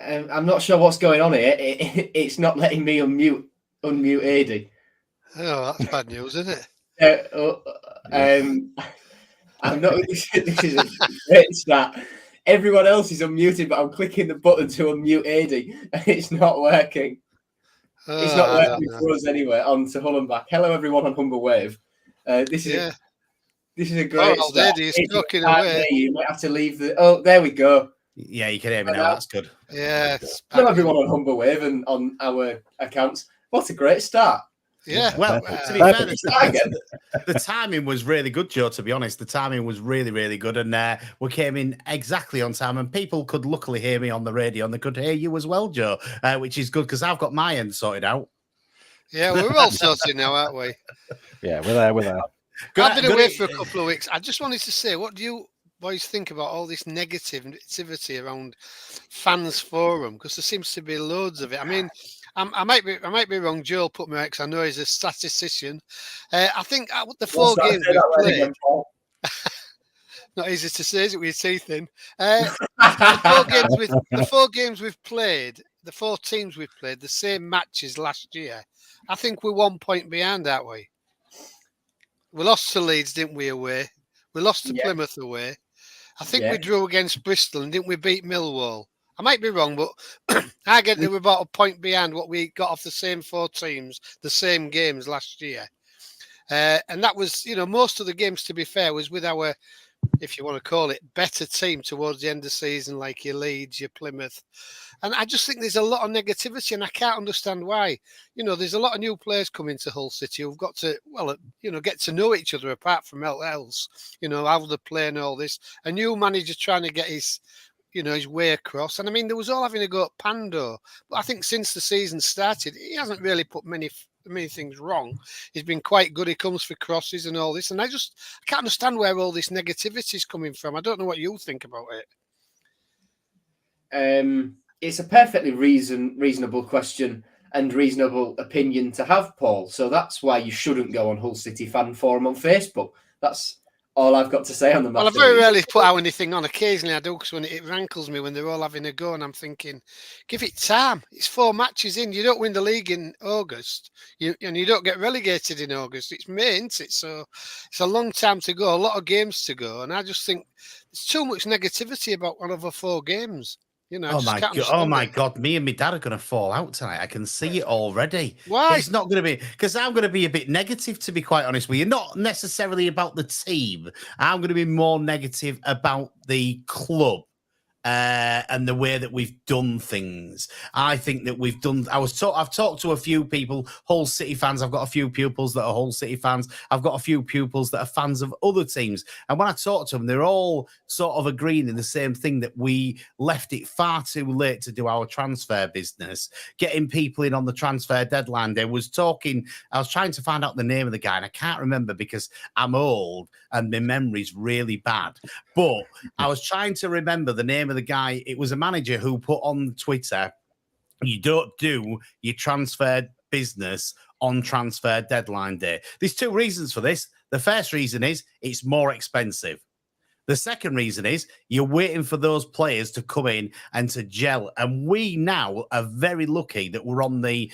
I'm not sure what's going on here. It's not letting me unmute AD. Oh, that's bad news, isn't it? I'm not. This is a great start. Everyone else is unmuted, but I'm clicking the button to unmute AD, and it's not working. It's not working for us anyway. On to Hull and back. Hello, everyone on Humber Wave. This is a great start. AD is talking away. You might have to leave the. Oh, there we go. Yeah, you can hear me now. That's good. Yeah. Hello, everyone on Humber Wave and on our accounts. What a great start. Yeah. Well, to be fair, the timing was really good, Joe, to be honest. The timing was really, really good. And we came in exactly on time. And people could luckily hear me on the radio and they could hear you as well, Joe, which is good because I've got my end sorted out. Yeah, we're all sorted now, aren't we? Yeah, we're there. I've been away for a couple of weeks. I just wanted to say, what do you boys think about all this negativity around fans forum? Because there seems to be loads of it. I mean, I might be wrong. Joel put me out because I know he's a statistician. I think the 4 games we've played. Not easy to say, is it, with your teeth in? The 4 games we've played, the 4 teams we've played, the same matches last year. I think we're 1 point behind, aren't we? We lost to Leeds, didn't we, away? We lost to Plymouth away. I think we drew against Bristol, and didn't we beat Millwall? I might be wrong, but I get that we're about a point behind what we got off the same 4 teams, the same games last year. And that was, most of the games, to be fair, was with our, if you want to call it, better team towards the end of the season, like your Leeds, your Plymouth. And I just think there's a lot of negativity, and I can't understand why. There's a lot of new players coming to Hull City who've got to, get to know each other apart from else. How they play and all this. A new manager trying to get his way across. And I mean, there was all having a go at Pando. But I think since the season started, he hasn't really put many things wrong. He's been quite good. He comes for crosses and all this. And I can't understand where all this negativity is coming from. I don't know what you think about it. It's a perfectly reasonable question and reasonable opinion to have, Paul. So that's why you shouldn't go on Hull City Fan Forum on Facebook. That's all I've got to say on the matter. Well, I very rarely put out anything on. Occasionally I do, because when it rankles me when they're all having a go, and I'm thinking, give it time. It's 4 matches in. You don't win the league in August, and you don't get relegated in August. It's May, isn't it? So it's a long time to go, a lot of games to go, and I just think there's too much negativity about one of the 4 games. Oh my God! Me and my dad are going to fall out tonight. I can see it already. Why? It's not going to be, because I'm going to be a bit negative, to be quite honest with you. Not necessarily about the team. I'm going to be more negative about the club and the way that we've done things. I think that we've done. I've talked to a few people, Hull City fans. I've got a few pupils that are Hull City fans. I've got a few pupils that are fans of other teams. And when I talk to them, they're all sort of agreeing in the same thing, that we left it far too late to do our transfer business. Getting people in on the transfer deadline day. I was trying to find out the name of the guy, and I can't remember because I'm old and my memory's really bad. But I was trying to remember the name of the guy. It was a manager who put on Twitter, you don't do your transfer business on transfer deadline day. There's 2 reasons for this. The first reason is it's more expensive. The second reason is you're waiting for those players to come in and to gel. And we now are very lucky that we're on the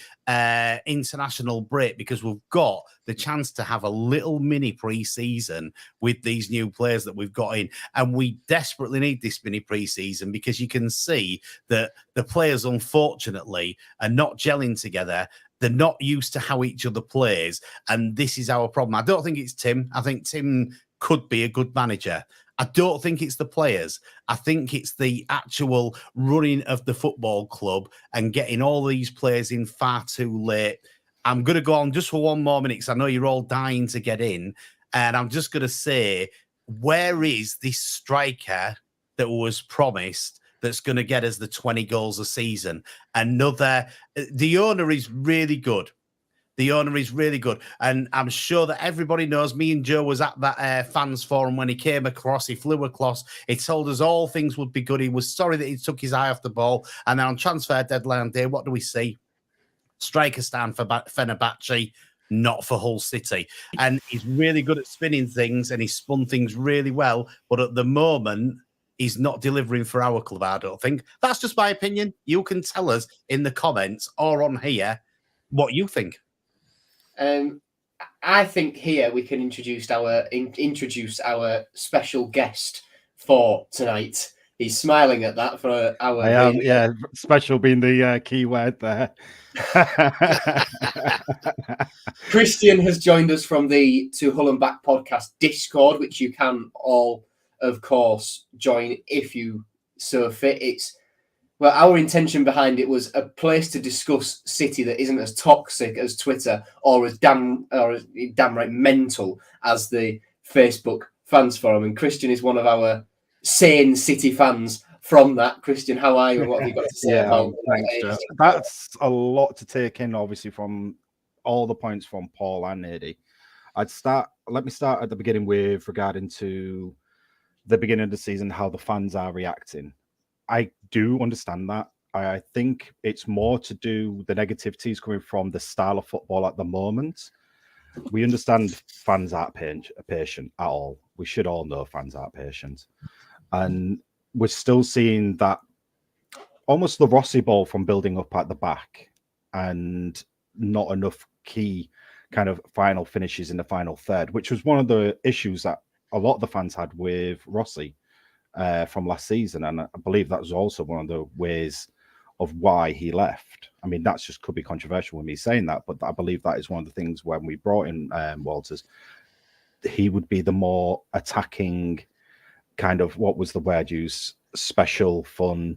international break, because we've got the chance to have a little mini pre-season with these new players that we've got in. And we desperately need this mini pre-season, because you can see that the players, unfortunately, are not gelling together. They're not used to how each other plays. And this is our problem. I don't think it's Tim. I think Tim could be a good manager. I don't think it's the players. I think it's the actual running of the football club and getting all these players in far too late. I'm going to go on just for 1 more minute, because I know you're all dying to get in. And I'm just going to say, where is this striker that was promised that's going to get us the 20 goals a season? The owner is really good. The owner is really good. And I'm sure that everybody knows, me and Joe was at that fans forum when he came across. He flew across. He told us all things would be good. He was sorry that he took his eye off the ball. And then on transfer deadline day, what do we see? Striker stand for Fenerbahce, not for Hull City. And he's really good at spinning things, and he spun things really well. But at the moment, He's not delivering for our club, I don't think. That's just my opinion. You can tell us in the comments or on here what you think. I think here we can introduce our special guest for tonight. He's smiling at that for our. I am, yeah. Special being the key word there. Christian has joined us from the To Hull and Back podcast Discord, which you can all, of course, join if you so fit. Our intention behind it was a place to discuss City that isn't as toxic as Twitter or as damn right mental as the Facebook fans forum. And Christian is one of our sane City fans from that. Christian, how are you? And what have you got to say about thanks, that's a lot to take in, obviously, from all the points from Paul and Eddie. Let me start at the beginning with regarding to the beginning of the season, how the fans are reacting. I do understand that. I think it's more to do the negativities coming from the style of football at the moment. We understand fans aren't patient at all. We should all know fans aren't patient. And we're still seeing that almost the Rossi ball from building up at the back and not enough key kind of final finishes in the final third, which was one of the issues that a lot of the fans had with Rossi from last season. And I believe that was also one of the ways of why he left. I mean, that's just could be controversial with me saying that, but I believe that is one of the things when we brought in Walters, he would be the more attacking kind of, what was the word used? Special, fun.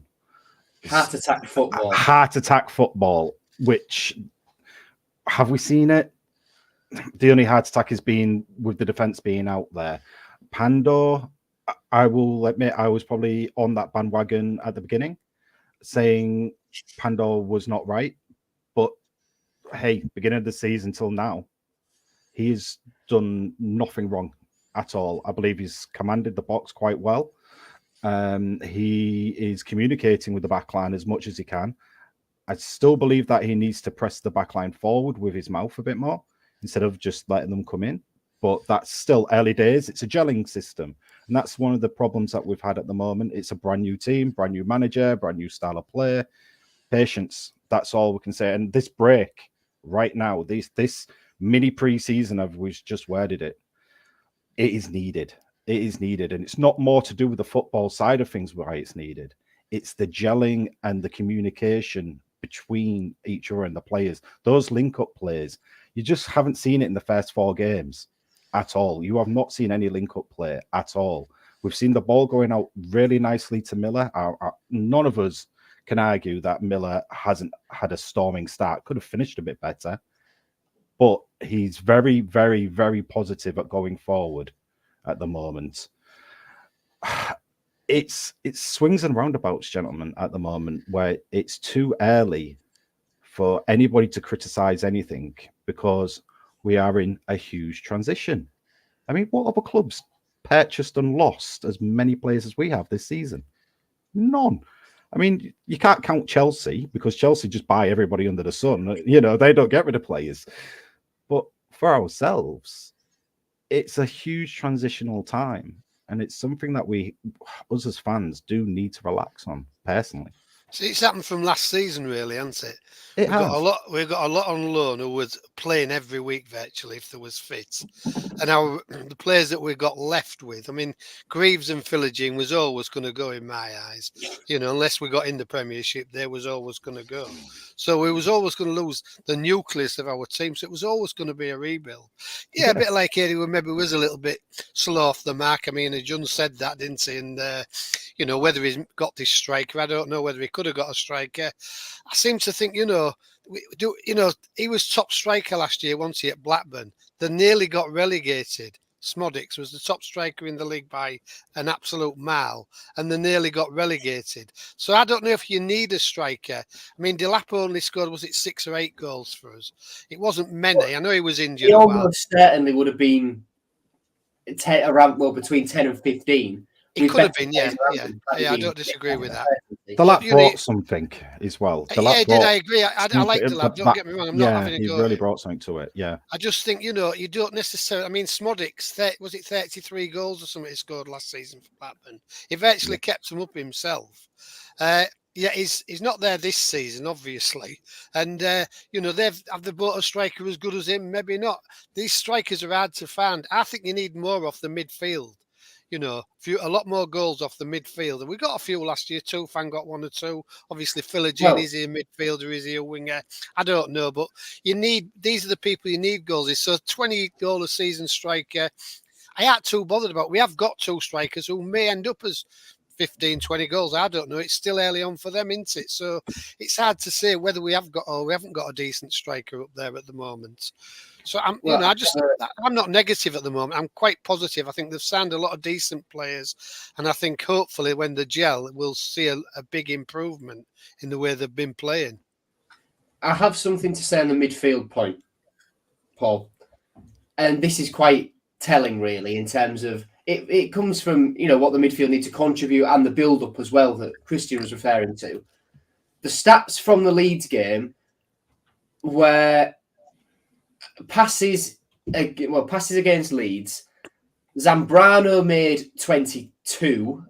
Heart attack football, which, have we seen it? The only heart attack has been with the defence being out there. Pandor, I will admit, I was probably on that bandwagon at the beginning, saying Pandor was not right. But hey, beginning of the season till now, he's done nothing wrong at all. I believe he's commanded the box quite well. He is communicating with the backline as much as he can. I still believe that he needs to press the backline forward with his mouth a bit more instead of just letting them come in. But that's still early days. It's a gelling system. And that's one of the problems that we've had at the moment. It's a brand new team, brand new manager, brand new style of play. Patience. That's all we can say. And this break right now, this mini pre-season, we've just worded it, it is needed. It is needed. And it's not more to do with the football side of things why it's needed. It's the gelling and the communication between each other and the players. Those link-up plays, you just haven't seen it in the first 4 games at all. You have not seen any link-up play at all. We've seen the ball going out really nicely to Miller. None of us can argue that Miller hasn't had a storming start. Could have finished a bit better. But he's very, very, very positive at going forward at the moment. It's swings and roundabouts, gentlemen, at the moment, where it's too early for anybody to criticize anything because we are in a huge transition. I mean, what other clubs purchased and lost as many players as we have this season? None. I mean, you can't count Chelsea because Chelsea just buy everybody under the sun. You know, they don't get rid of players. But for ourselves, it's a huge transitional time. And it's something that us as fans, do need to relax on, personally. See, it's happened from last season, really, hasn't it? We've got a lot on loan who was playing every week virtually if there was fit. And the players that we got left with, I mean, Greaves and Philogene was always going to go in my eyes. You know, unless we got in the Premiership, they was always going to go. So we was always going to lose the nucleus of our team. So it was always going to be a rebuild. Yeah, a bit like Eddie, who maybe was a little bit slow off the mark. I mean, John said that, didn't he? And, you know, whether he's got this striker, I don't know whether he could have got a striker. I seem to think, he was top striker last year, wasn't he, at Blackburn? They nearly got relegated. Smodics was the top striker in the league by an absolute mile, and they nearly got relegated. So I don't know if you need a striker. I mean, Delap only scored, was it 6 or 8 goals for us? It wasn't many. I know he was injured. He almost certainly would have been between 10 and 15. It could have been, yeah. I don't disagree with that. The lad brought something as well. He did. I agree. I like the lad. Don't get me wrong. I'm not having a go. He really brought something to it. Yeah. I just think, you don't necessarily. I mean, Smodix, was it 33 goals or something he scored last season for Blackburn? He virtually kept them up himself. He's not there this season, obviously, and have they bought a striker as good as him? Maybe not. These strikers are hard to find. I think you need more off the midfield. A lot more goals off the midfield. And we got a few last year. Tufan got 1 or 2. Obviously, Philogene, is he a midfielder? Is he a winger? I don't know, but these are the people you need goals. So 20 goal a season striker. I ain't too bothered about. We have got 2 strikers who may end up as 15, 20 goals. I don't know. It's still early on for them, isn't it? So it's hard to say whether we have got or we haven't got a decent striker up there at the moment. So I'm not negative at the moment. I'm quite positive. I think they've signed a lot of decent players, and I think hopefully when they gel, we'll see a big improvement in the way they've been playing. I have something to say on the midfield point, Paul, and this is quite telling, really, in terms of it comes from what the midfield need to contribute and the build-up as well that Christian was referring to. The stats from the Leeds game were passes against Leeds. Zambrano made 22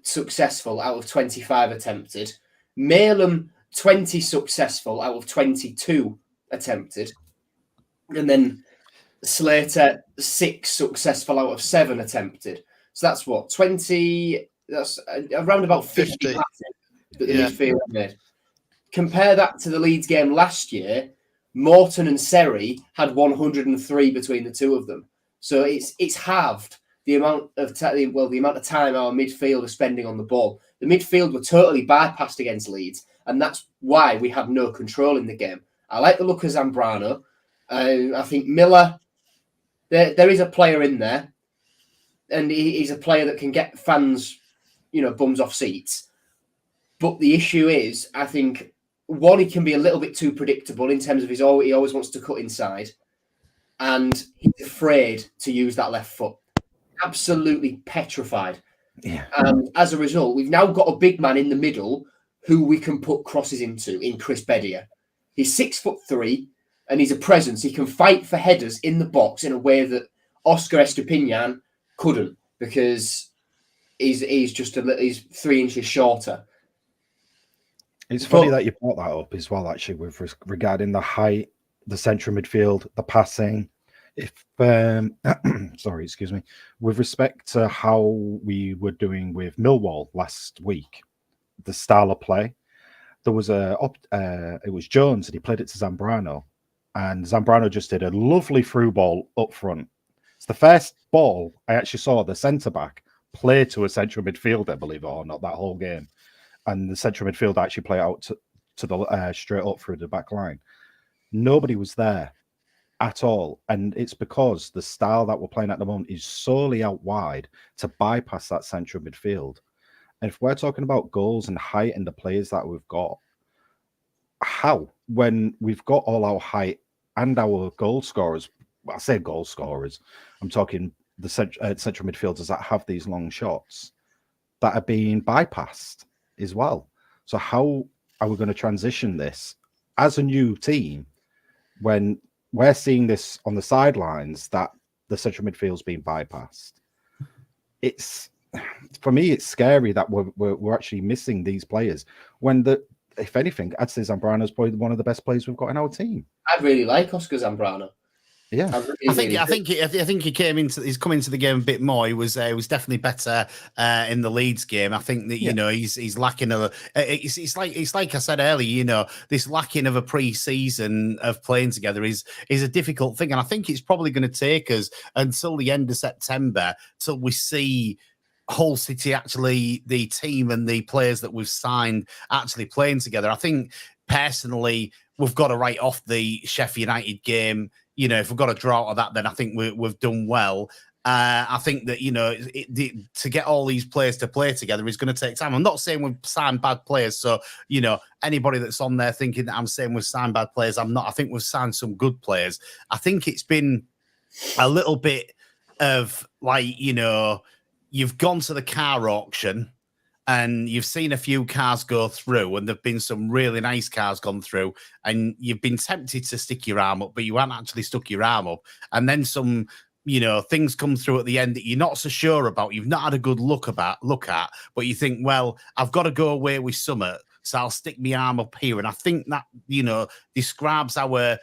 successful out of 25 attempted. Malem 20 successful out of 22 attempted. And then Slater 6 successful out of 7 attempted. So that's what, 20, that's around about 50 passes that the midfield made. Compare that to the Leeds game last year. Morton and Seri had 103 between the two of them. So it's halved the amount of time our midfield are spending on the ball. The midfield were totally bypassed against Leeds, and that's why we had no control in the game. I like the look of Zambrano. I think Miller, there is a player in there, and he's a player that can get fans, bums off seats. But the issue is, I think, one, he can be a little bit too predictable in terms of he always wants to cut inside, and he's afraid to use that left foot. Absolutely petrified. Yeah. And as a result, we've now got a big man in the middle who we can put crosses into in Chris Bedia. He's 6'3", and he's a presence. He can fight for headers in the box in a way that Oscar Estupiñán couldn't, because he's 3 inches shorter. It's funny that you brought that up as well, actually, with regarding the height, the central midfield, the passing. Excuse me. With respect to how we were doing with Millwall last week, the style of play, there was it was Jones, and he played it to Zambrano, and Zambrano just did a lovely through ball up front. It's the first ball I actually saw the centre back play to a central midfielder, believe it or not, that whole game. And the central midfield actually play out to the straight up through the back line. Nobody was there at all. And it's because the style that we're playing at the moment is solely out wide to bypass that central midfield. And if we're talking about goals and height and the players that we've got, how, when we've got all our height and our goal scorers, I say goal scorers, I'm talking the central midfielders that have these long shots that are being bypassed as well. So how are we going to transition this as a new team when we're seeing this on the sidelines that the central midfield's being bypassed? It's, for me, it's scary that we're actually missing these players when if anything, I'd say Zambrano's probably one of the best players we've got in our team. I really like Oscar Zambrano. Yeah, I think he came into. He's come into the game a bit more. He was definitely better in the Leeds game. I think that he's lacking of. It's like I said earlier. This lacking of a pre-season of playing together is a difficult thing, and I think it's probably going to take us until the end of September till we see Hull City actually, the team and the players that we've signed actually playing together. I think personally we've got to write off the Sheffield United game. If we've got a draw out of that, then I think we've done well. I think that, to get all these players to play together is going to take time. I'm not saying we've signed bad players. So, anybody that's on there thinking that I'm saying we've signed bad players, I'm not. I think we've signed some good players. I think it's been a little bit of you've gone to the car auction and you've seen a few cars go through, and there've been some really nice cars gone through, and you've been tempted to stick your arm up, but you haven't actually stuck your arm up. And then some, things come through at the end that you're not so sure about, you've not had a good look at, but you think, well, I've got to go away with Summit, so I'll stick my arm up here. And I think that, describes our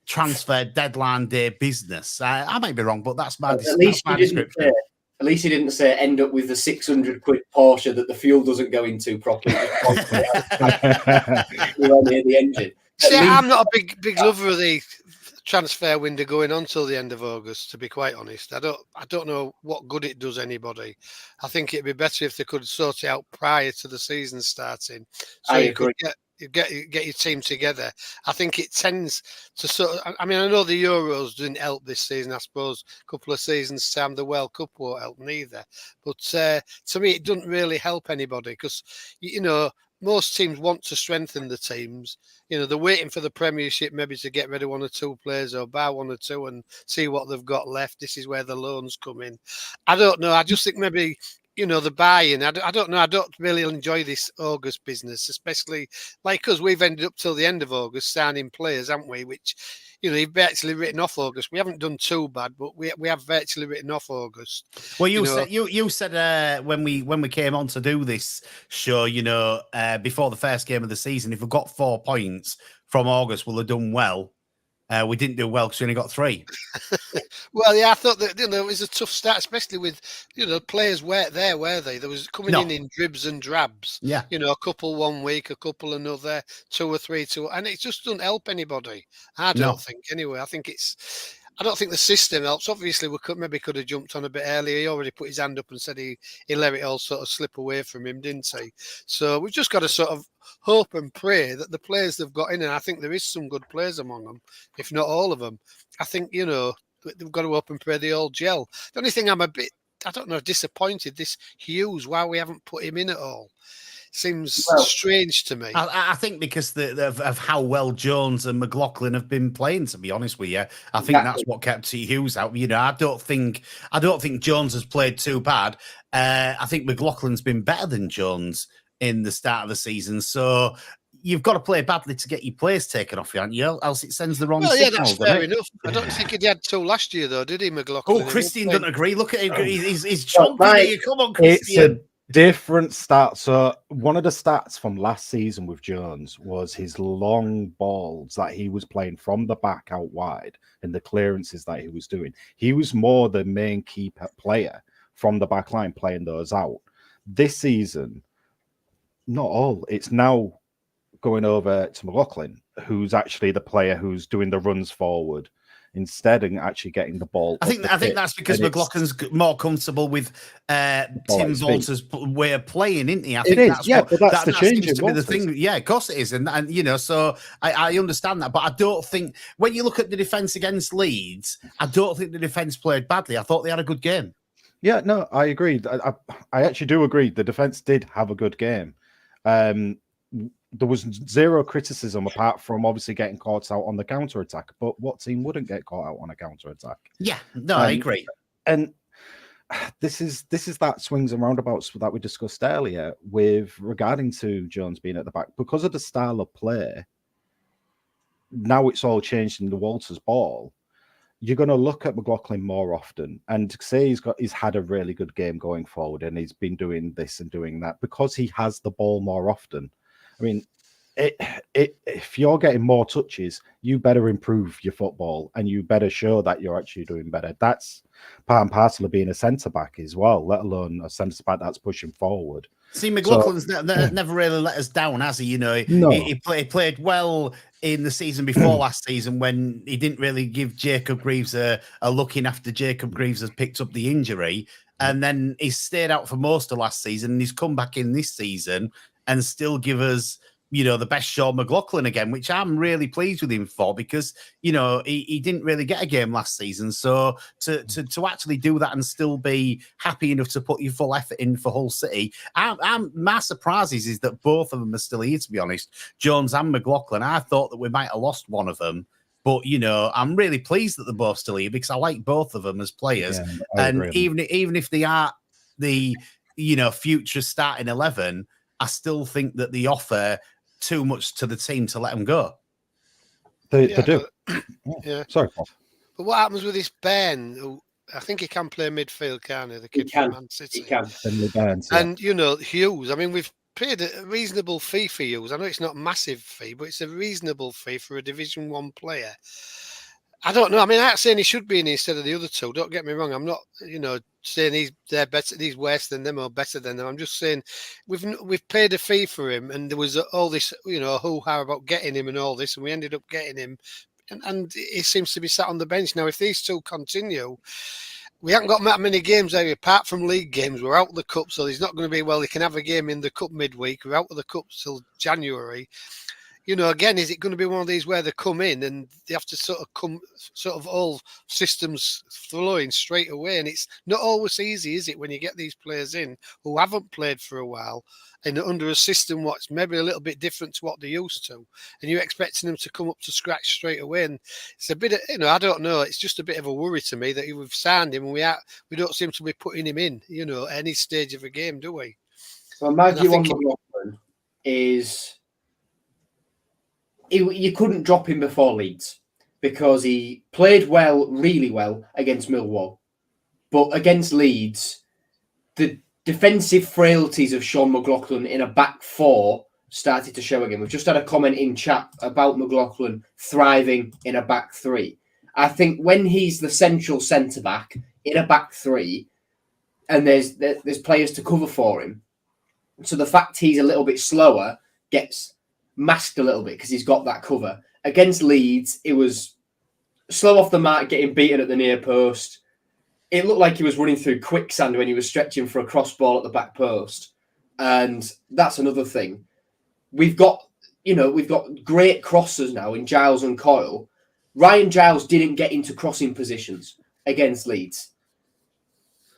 transfer deadline day business. I might be wrong, but that's my description. At least he didn't say end up with the 600 quid Porsche that the fuel doesn't go into properly. The engine. See, I'm not a big lover of the transfer window going on till the end of August, to be quite honest. I don't know what good it does anybody. I think it'd be better if they could sort it out prior to the season starting, so you could get your team together. I think it tends to I know the Euros didn't help this season. I suppose a couple of seasons time the World Cup won't help neither. But to me, it doesn't really help anybody, because most teams want to strengthen the teams. They're waiting for the Premiership maybe to get rid of 1 or 2 players, or buy 1 or 2 and see what they've got left. This is where the loans come in. I don't know. I just think maybe the buy-in. I don't know. I don't really enjoy this August business, especially because we've ended up till the end of August signing players, haven't we? Which, you've virtually written off August. We haven't done too bad, but we have virtually written off August. Well, you said when we came on to do this show, before the first game of the season, if we got 4 points from August, we'll have done well. We didn't do well because we only got 3. Well, yeah, I thought that it was a tough start, especially with players weren't there, were they? There was coming in dribs and drabs. Yeah, a couple 1 week, a couple another, 2 or 3, and it just doesn't help anybody. I don't think anyway. I don't think the system helps. Obviously, we could have jumped on a bit earlier. He already put his hand up and said he let it all sort of slip away from him, didn't he? So we've just got to sort of hope and pray that the players they've got in, and I think there is some good players among them, if not all of them. I think, they've got to hope and pray they all gel. The only thing I'm a bit, disappointed, this Hughes, why we haven't put him in at all. Seems strange to me. I think because of how well Jones and McLaughlin have been playing, to be honest with you. I think that's what kept Hughes out. I don't think Jones has played too bad. I think McLaughlin's been better than Jones in the start of the season. So you've got to play badly to get your players taken off you, haven't you? Else it sends the wrong signal. Yeah, that's fair enough. I don't think he had 2 last year, though, did he, McLaughlin? Oh, Christian doesn't agree. Look at him. He's chomping here. Come on, Christian. Different stats. So one of the stats from last season with Jones was his long balls that he was playing from the back out wide and the clearances that he was doing. He was more the main key player from the back line playing those out. This season, not all. It's now going over to McLaughlin, who's actually the player who's doing the runs forward instead and actually getting the ball. I think that's because McLaughlin's more comfortable with Tim Walter's way of playing, isn't he? I think that's the change. Seems to be the thing. Yeah, of course it is, and so I understand that, but I don't think when you look at the defence against Leeds, I don't think the defence played badly. I thought they had a good game. Yeah, no, I agree. I actually do agree. The defence did have a good game. There was 0 criticism apart from obviously getting caught out on the counter attack. But what team wouldn't get caught out on a counter attack? Yeah, no, I agree. And this is that swings and roundabouts that we discussed earlier with regarding to Jones being at the back because of the style of play. Now it's all changed in the Walters ball. You're going to look at McLaughlin more often and say he's had a really good game going forward and he's been doing this and doing that because he has the ball more often. I mean, if you're getting more touches, you better improve your football and you better show that you're actually doing better. That's part and parcel of being a centre-back as well, let alone a centre-back that's pushing forward. See, McLaughlin's never really let us down, has he? No. He played well in the season before last season when he didn't really give Jacob Greaves a look in after Jacob Greaves has picked up the injury. And then he stayed out for most of last season and he's come back in this season and still give us, the best Sean McLaughlin again, which I'm really pleased with him for because, he didn't really get a game last season. So to actually do that and still be happy enough to put your full effort in for Hull City, my surprise is that both of them are still here, to be honest, Jones and McLaughlin. I thought that we might have lost one of them. But, I'm really pleased that they're both still here because I like both of them as players. Yeah, and even if they are the future starting 11, I still think that they offer too much to the team to let them go. They do. Yeah. Sorry, Paul. But what happens with this Ben, who I think he can play midfield, can't he? The kid from Man City. He can. And, Hughes, I mean, we've paid a reasonable fee for Hughes. I know it's not a massive fee, but it's a reasonable fee for a Division 1 player. I don't know. I mean, I'm not saying he should be in instead of the other two. Don't get me wrong. I'm not, saying they're better, he's worse than them or better than them. I'm just saying we've paid a fee for him, and there was all this, hoo-ha about getting him and all this, and we ended up getting him, and he seems to be sat on the bench now. If these two continue, we haven't got that many games there apart from league games. We're out of the cup, so there's not going to be, he can have a game in the cup midweek. We're out of the cup till January. Again, is it going to be one of these where they come in and they have to sort of all systems flowing straight away? And it's not always easy, is it, when you get these players in who haven't played for a while and under a system what's maybe a little bit different to what they're used to, and you're expecting them to come up to scratch straight away. And it's a bit of, I don't know, it's just a bit of a worry to me that we've signed him and we don't seem to be putting him in, at any stage of a game, do we? So my view on McLaughlin is you couldn't drop him before Leeds because he played really well against Millwall. But against Leeds, the defensive frailties of Sean McLaughlin in a back four started to show again. We've just had a comment in chat about McLaughlin thriving in a back three. I think when he's the central centre-back in a back three and there's players to cover for him, so the fact he's a little bit slower gets masked a little bit because he's got that cover. Against Leeds, it was slow off the mark, getting beaten at the near post. It looked like he was running through quicksand when he was stretching for a cross ball at the back post. And that's another thing. We've got great crossers now in Giles and Coyle. Ryan Giles didn't get into crossing positions against Leeds.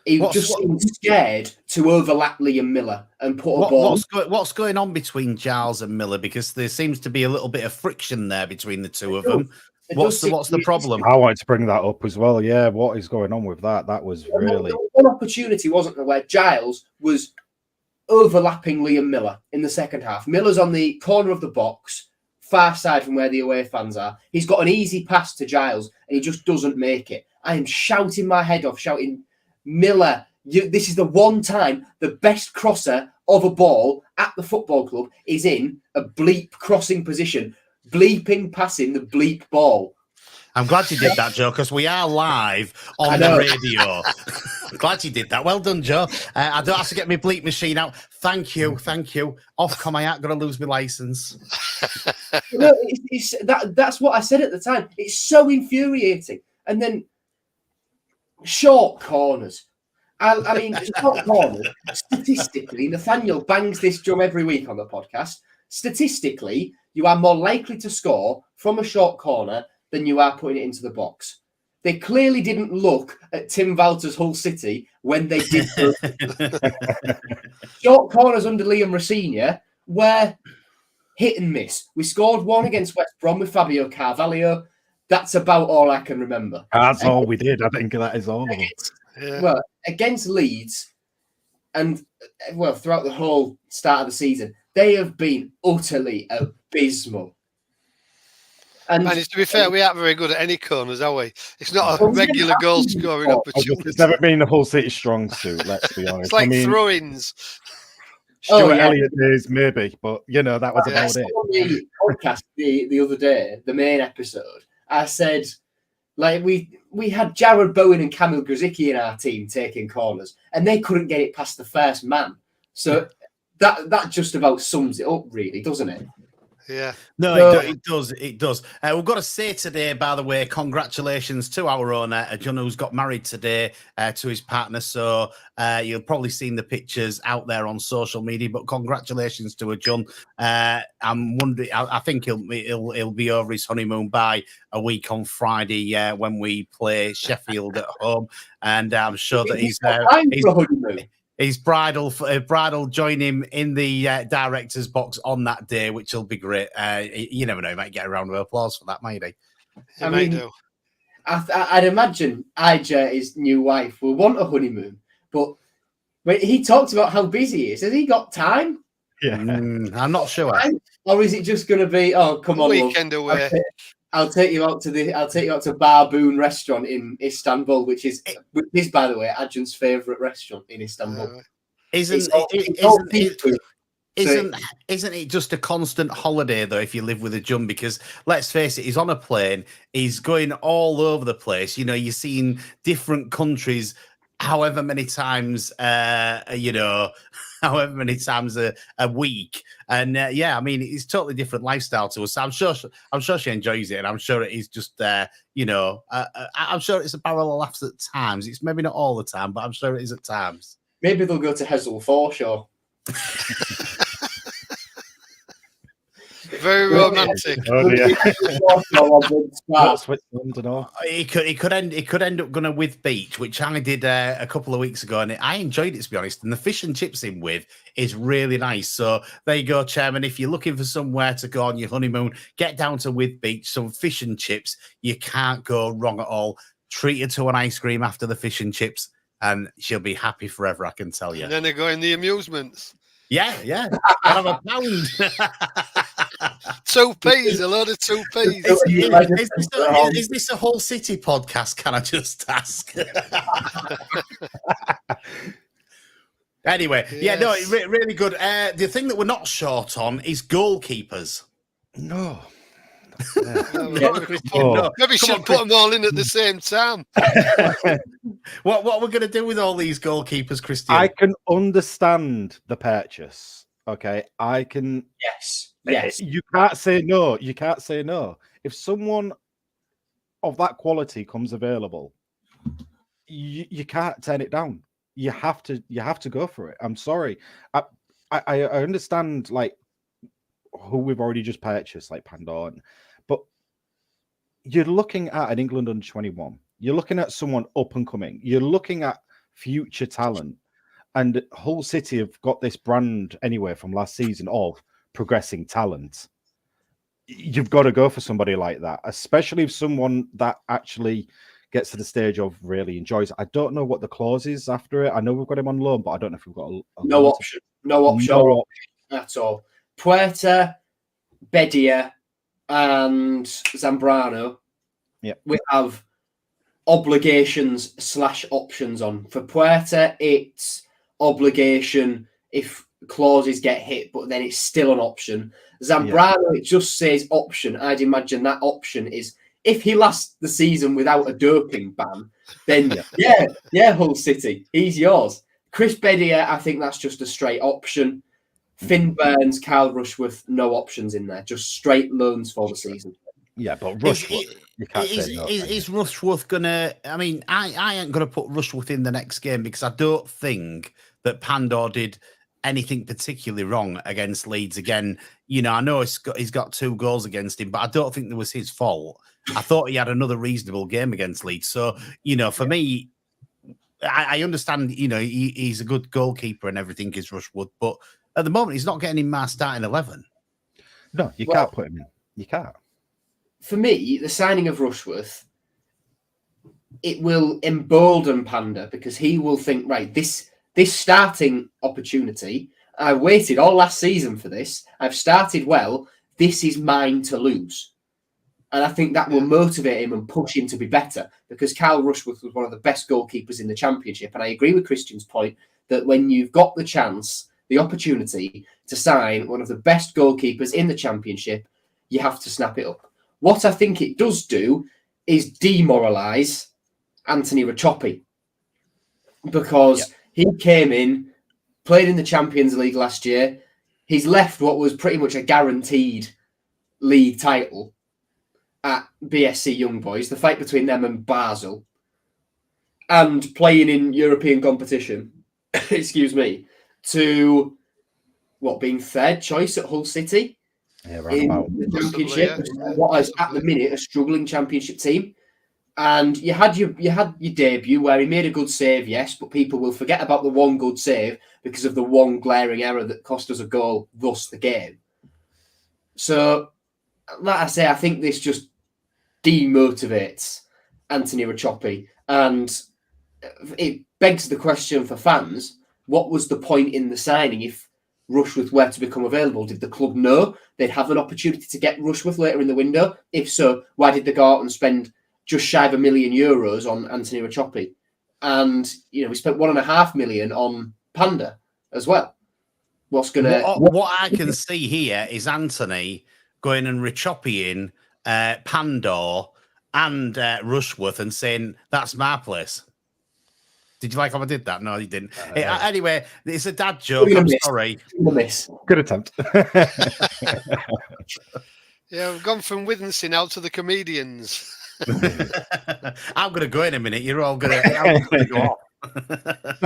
He seemed scared to overlap Liam Miller and put a ball. What's going on between Giles and Miller? Because there seems to be a little bit of friction there between the two of them. What's the problem? I wanted to bring that up as well. Yeah, what is going on with that? That was really one opportunity, wasn't there, where Giles was overlapping Liam Miller in the second half. Miller's on the corner of the box, far side from where the away fans are. He's got an easy pass to Giles, and he just doesn't make it. I am shouting my head off, shouting, Miller, this is the one time the best crosser of a ball at the football club is in a bleep crossing position, bleeping passing the bleep ball. I'm glad you did that, Joe, because we are live on the radio. Glad you did that. Well done, Joe. I don't have to get my bleep machine out. Thank you. Ofcom, I ain't going to lose my license. That's what I said at the time. It's so infuriating. And then short corners. I mean, short corners, statistically, Nathaniel bangs this drum every week on the podcast. Statistically, you are more likely to score from a short corner than you are putting it into the box. They clearly didn't look at Tim Walter's Hull City when they did short corners under Liam Rossigna were hit and miss. We scored one against West Brom with Fabio Carvalho. That's about all I can remember. That's all we did. I think that is all of it. Yeah. Well, against Leeds and, throughout the whole start of the season, they have been utterly abysmal. And to be fair, we aren't very good at any corners, are we? It's not a regular goal-scoring opportunity. It's never been the Hull City strong suit, let's be honest. It's like throw-ins. Stuart Elliott days, maybe, but, that was about it. On the podcast the other day, the main episode, I said, we had Jared Bowen and Kamil Grzycki in our team taking corners, and they couldn't get it past the first man. So that just about sums it up, really, doesn't it? Yeah. No, it does. It does. We've got to say today, by the way, congratulations to our owner, John, who's got married today to his partner. So you'll probably seen the pictures out there on social media, but congratulations to a John. I'm wondering, I think he'll be over his honeymoon by a week on Friday when we play Sheffield at home. And I'm sure that his bride will join him in the director's box on that day, which will be great. You never know, he might get a round of applause for that, might he? I mean, I'd imagine Ija, his new wife, will want a honeymoon, but But he talked about how busy he is. Has he got time? Yeah. I'm not sure. Or is it just going to be, oh, come on, Weekend love. away. I'll take you out to Barboon restaurant in Istanbul, which is, by the way, Ajun's favourite restaurant in Istanbul. Isn't it just a constant holiday though if you live with a Jun? Because let's face it, he's on a plane, he's going all over the place. You know, you're seeing different countries however many times however many times a week. And I mean, it's totally different lifestyle to us. So I'm sure she enjoys it, and I'm sure it is just I'm sure it's a barrel of laughs at times. It's maybe not all the time, but I'm sure it is at times. Maybe they'll go to Hessel Foreshore. Very romantic. It could end up going with beach, which I did a couple of weeks ago, and I enjoyed it, to be honest. And the fish and chips in with is really nice. So there you go, Chairman. If you're looking for somewhere to go on your honeymoon, get down to With Beach, some fish and chips. You can't go wrong at all. Treat her to an ice cream after the fish and chips, and she'll be happy forever, I can tell you. And then they go in the amusements. Yeah. Have a pound. 2p's, a load of 2p's. Is this a whole city podcast? Can I just ask? Anyway, yes. Really good. The thing that we're not short on is goalkeepers. No. Maybe should put them all in at the same time. What we're going to do with all these goalkeepers, Christian? I can understand the purchase. Okay, I can. Yes. You can't say no. You can't say no. If someone of that quality comes available, you can't turn it down. You have to go for it. I'm sorry. I understand like who we've already just purchased, like Pandorn, but you're looking at an England under 21. You're looking at someone up and coming. You're looking at future talent, and Hull City have got this brand anyway from last season of progressing talent. You've got to go for somebody like that, especially if someone that actually gets to the stage of really enjoys it. I don't know what the clause is after it. I know we've got him on loan, but I don't know if we've got no option at all. Puerta, Bedia, and Zambrano. Yeah, we have obligations / options on. For Puerta, it's obligation if clauses get hit, but then it's still an option. Zambrano, It just says option. I'd imagine that option is if he lasts the season without a doping ban, then Hull City, he's yours. Chris Bedia, I think that's just a straight option. Finn Burns, Kyle Rushworth, no options in there, just straight loans for the season. Yeah, but Rushworth, you can't say no. Is Rushworth gonna? I mean, I ain't gonna put Rushworth in the next game because I don't think that Pandor did anything particularly wrong against Leeds. Again, you know, I know he's got 2 goals against him, but I don't think that was his fault. I thought he had another reasonable game against Leeds. So, you know, for me, I understand, you know, he's a good goalkeeper and everything is Rushworth, but at the moment, he's not getting in my starting 11. No, you can't put him in. You can't. For me, the signing of Rushworth, it will embolden Panda because he will think, right, this starting opportunity, I waited all last season for this. I've started well. This is mine to lose. And I think that will motivate him and push him to be better because Kyle Rushworth was one of the best goalkeepers in the Championship. And I agree with Christian's point that when you've got the chance, the opportunity to sign one of the best goalkeepers in the Championship, you have to snap it up. What I think it does do is demoralise Anthony Rachopi because he came in, played in the Champions League last year. He's left what was pretty much a guaranteed league title at BSC Young Boys, the fight between them and Basel, and playing in European competition, to being third choice at Hull City in the Championship. What is at the minute a struggling Championship team. And you had your debut where he made a good save, yes, but people will forget about the one good save because of the one glaring error that cost us a goal, thus the game. So, like I say, I think this just demotivates Anthony Rachopi, and it begs the question for fans: what was the point in the signing if Rushworth were to become available? Did the club know they'd have an opportunity to get Rushworth later in the window? If so, why did they go out and spend just shy of €1 million on Anthony Rachopi? And, we spent €1.5 million on Panda as well. What's going to... What I can see here is Anthony going and Rachopi in, Pandor and Rushworth and saying, that's my place. Did you like how I did that? No, you didn't. Anyway, it's a dad joke. I'm sorry. Good attempt. Yeah, we've gone from Withensing out to the comedians. I'm going to go in a minute. You're all going to go off.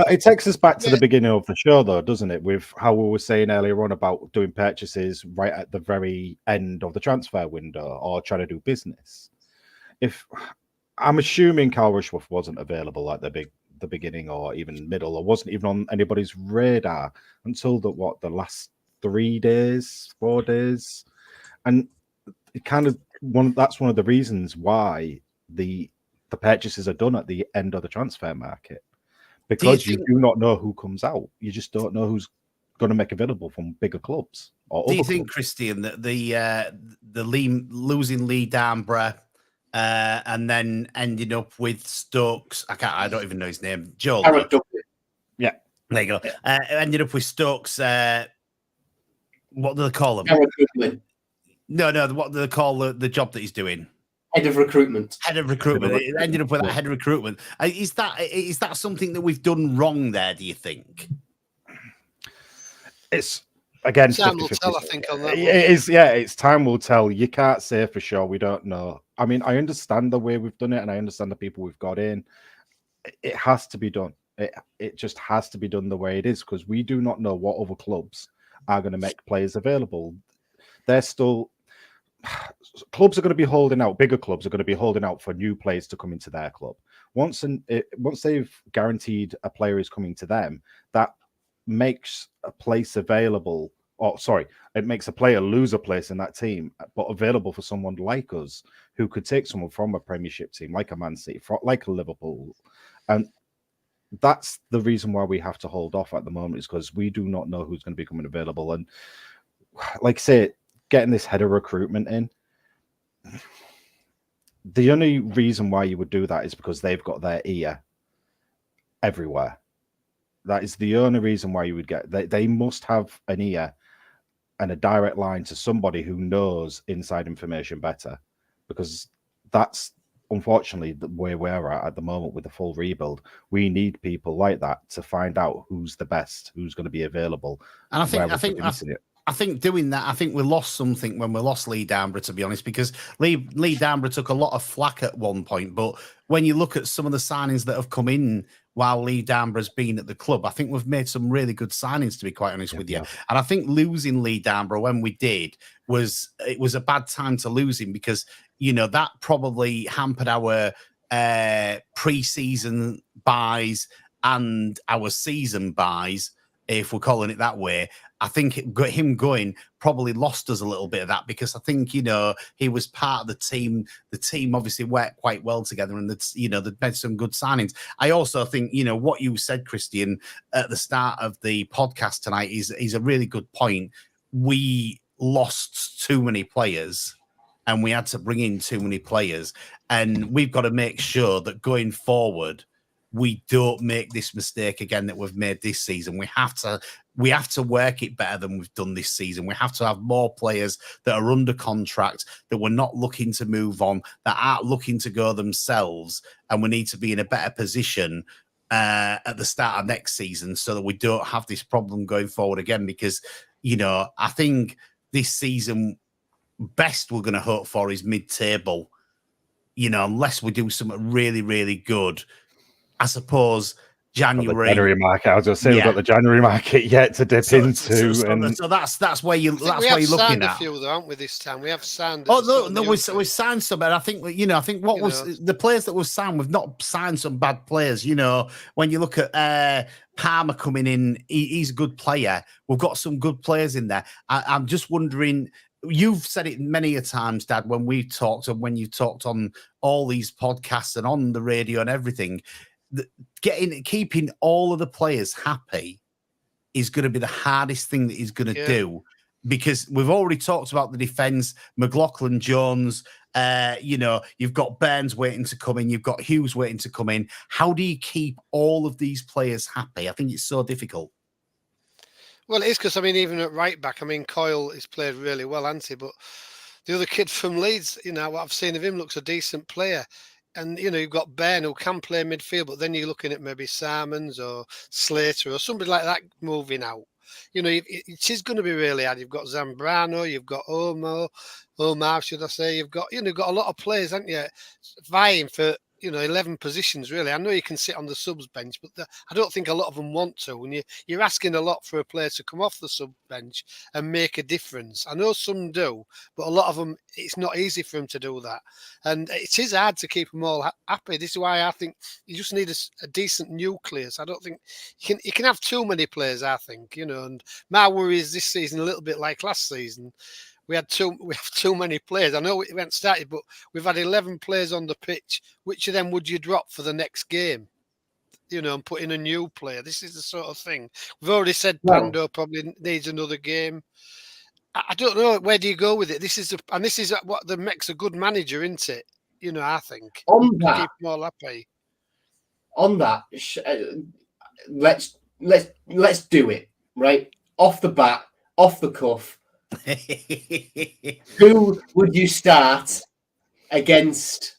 It takes us back to the beginning of the show, though, doesn't it? With how we were saying earlier on about doing purchases right at the very end of the transfer window or trying to do business. If I'm assuming Carl Rushworth wasn't available at the beginning or even middle, or wasn't even on anybody's radar until the last 4 days, and it kind of that's one of the reasons why the purchases are done at the end of the transfer market, because you do not know who comes out. You just don't know who's going to make available from bigger clubs. Do you think, Christian, that losing Lee Darnborough and then ending up with Stokes? I don't even know his name. Joel. Yeah, there you go. Ended up with Stokes. What do they call him? No. What do they call the job that he's doing? Head of recruitment. It ended up with that head of recruitment. Is that something that we've done wrong there, do you think? It's, again, time will tell, I think, on that. It is, yeah, it's time will tell. You can't say for sure. We don't know. I mean, I understand the way we've done it, and I understand the people we've got in. It has to be done. It just has to be done the way it is, because we do not know what other clubs are going to make players available. They're still... Clubs are going to be holding out. Bigger clubs are going to be holding out for new players to come into their club. Once they've guaranteed a player is coming to them, that makes a place available. It makes a player lose a place in that team, but available for someone like us who could take someone from a Premiership team, like a Man City, like a Liverpool, and that's the reason why we have to hold off at the moment, is because we do not know who's going to be coming available. And like I say, getting this head of recruitment in, the only reason why you would do that is because they've got their ear everywhere. That is the only reason why you would get... They must have an ear and a direct line to somebody who knows inside information better, because that's unfortunately the way we're at the moment with the full rebuild. We need people like that to find out who's the best, who's going to be available. And I think doing that, I think we lost something when we lost Lee Darnborough, to be honest, because Lee Darnborough took a lot of flack at one point. But when you look at some of the signings that have come in while Lee Darnborough's been at the club, I think we've made some really good signings, to be quite honest with you. And I think losing Lee Darnborough when we did was a bad time to lose him, because, that probably hampered our pre-season buys and our season buys, if we're calling it that way. I think him going probably lost us a little bit of that, because I think, he was part of the team. The team obviously worked quite well together, and they'd made some good signings. I also think, what you said, Christian, at the start of the podcast tonight is a really good point. We lost too many players, and we had to bring in too many players, and we've got to make sure that going forward, we don't make this mistake again that we've made this season. We have to work it better than we've done this season. We have to have more players that are under contract, that we're not looking to move on, that aren't looking to go themselves. And we need to be in a better position at the start of next season, so that we don't have this problem going forward again. Because, I think this season, best we're going to hope for is mid-table, unless we do something really, really good. I suppose January market. I was just saying, we've got the January market yet to dip into. So that's where you're looking at. A few, though, aren't we, this time? We have signed. We signed some, but I think the players that were signed, we've not signed some bad players. When you look at Palmer coming in, he's a good player. We've got some good players in there. I'm just wondering. You've said it many a times, Dad, when we talked, and when you talked on all these podcasts and on the radio and everything. Keeping all of the players happy is going to be the hardest thing that he's going to do, because we've already talked about the defence, McLaughlin, Jones, you've got Burns waiting to come in, you've got Hughes waiting to come in. How do you keep all of these players happy? I think it's so difficult. Well, it is, because, even at right back, Coyle has played really well, hasn't he? But the other kid from Leeds, what I've seen of him looks a decent player. And, you've got Ben who can play midfield, but then you're looking at maybe Simons or Slater or somebody like that moving out. It is going to be really hard. You've got Zambrano, you've got Omar, should I say. You've got a lot of players, haven't you, vying for, 11 positions, really. I know you can sit on the subs bench, but I don't think a lot of them want to. And you're asking a lot for a player to come off the sub bench and make a difference. I know some do, but a lot of them, it's not easy for them to do that. And it is hard to keep them all happy. This is why I think you just need a decent nucleus. I don't think you can have too many players, I think, and my worry is this season a little bit like last season. We have too many players. I know we haven't started, but we've had 11 players on the pitch. Which of them would you drop for the next game? And put in a new player. This is the sort of thing. We've already said Pando probably needs another game. I don't know. Where do you go with it? This is what makes a good manager, isn't it? I think. On that, keep them all happy. On that, let's do it right off the bat, off the cuff. Who would you start against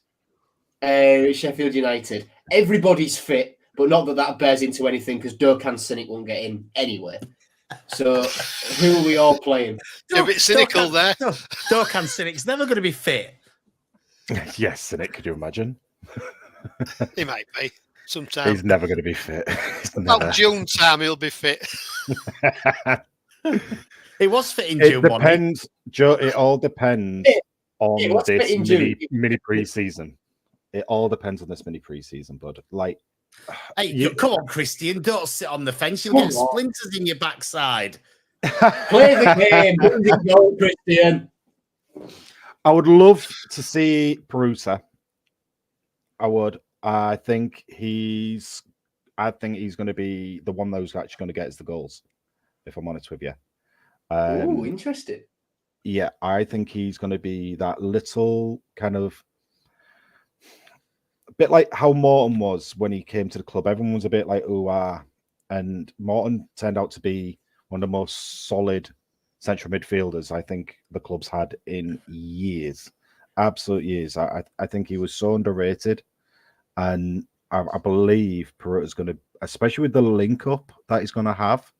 Sheffield United? Everybody's fit, but not that bears into anything, because Dokan Sinek won't get in anyway. So who are we all playing? You're a bit cynical there. Dokan Sinek's never going to be fit. Yes, Sinek, could you imagine? He might be sometime. He's never going to be fit. About June time, he'll be fit. It was fit in June. It depends, Joe. It all depends on this mini pre-season. It all depends on this mini pre-season, bud. Come on, Christian. Don't sit on the fence. You'll get splinters in your backside. Play the game. Go, Christian. I would love to see Perusa. I would. I think he's going to be the one that who's actually going to get us the goals, if I'm honest with you. Interesting. Yeah, I think he's going to be that little kind of a bit like how Morton was when he came to the club. Everyone was a bit like, and Morton turned out to be one of the most solid central midfielders I think the club's had in years, absolute years. I think he was so underrated, and I believe Perutta's going to, especially with the link up that he's going to have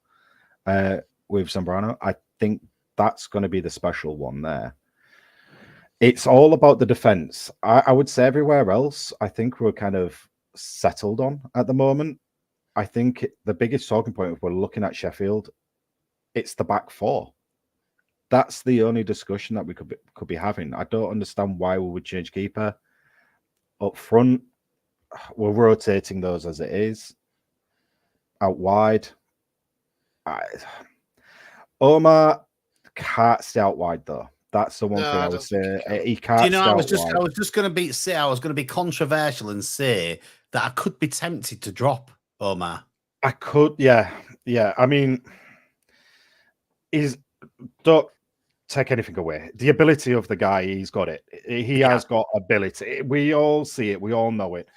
with Zambrano, I think that's going to be the special one there. It's all about the defense. I would say everywhere else, I think we're kind of settled on at the moment. I think the biggest talking point, if we're looking at Sheffield, it's the back four. That's the only discussion that we could be having. I don't understand why we would change keeper. Up front, we're rotating those as it is. Out wide, Omar can't stay out wide though. That's the one thing I would say. He can't. I was just going to be controversial and say that I could be tempted to drop Omar. I could, yeah. I mean, don't take anything away. The ability of the guy, he's got it. He has got ability. We all see it. We all know it.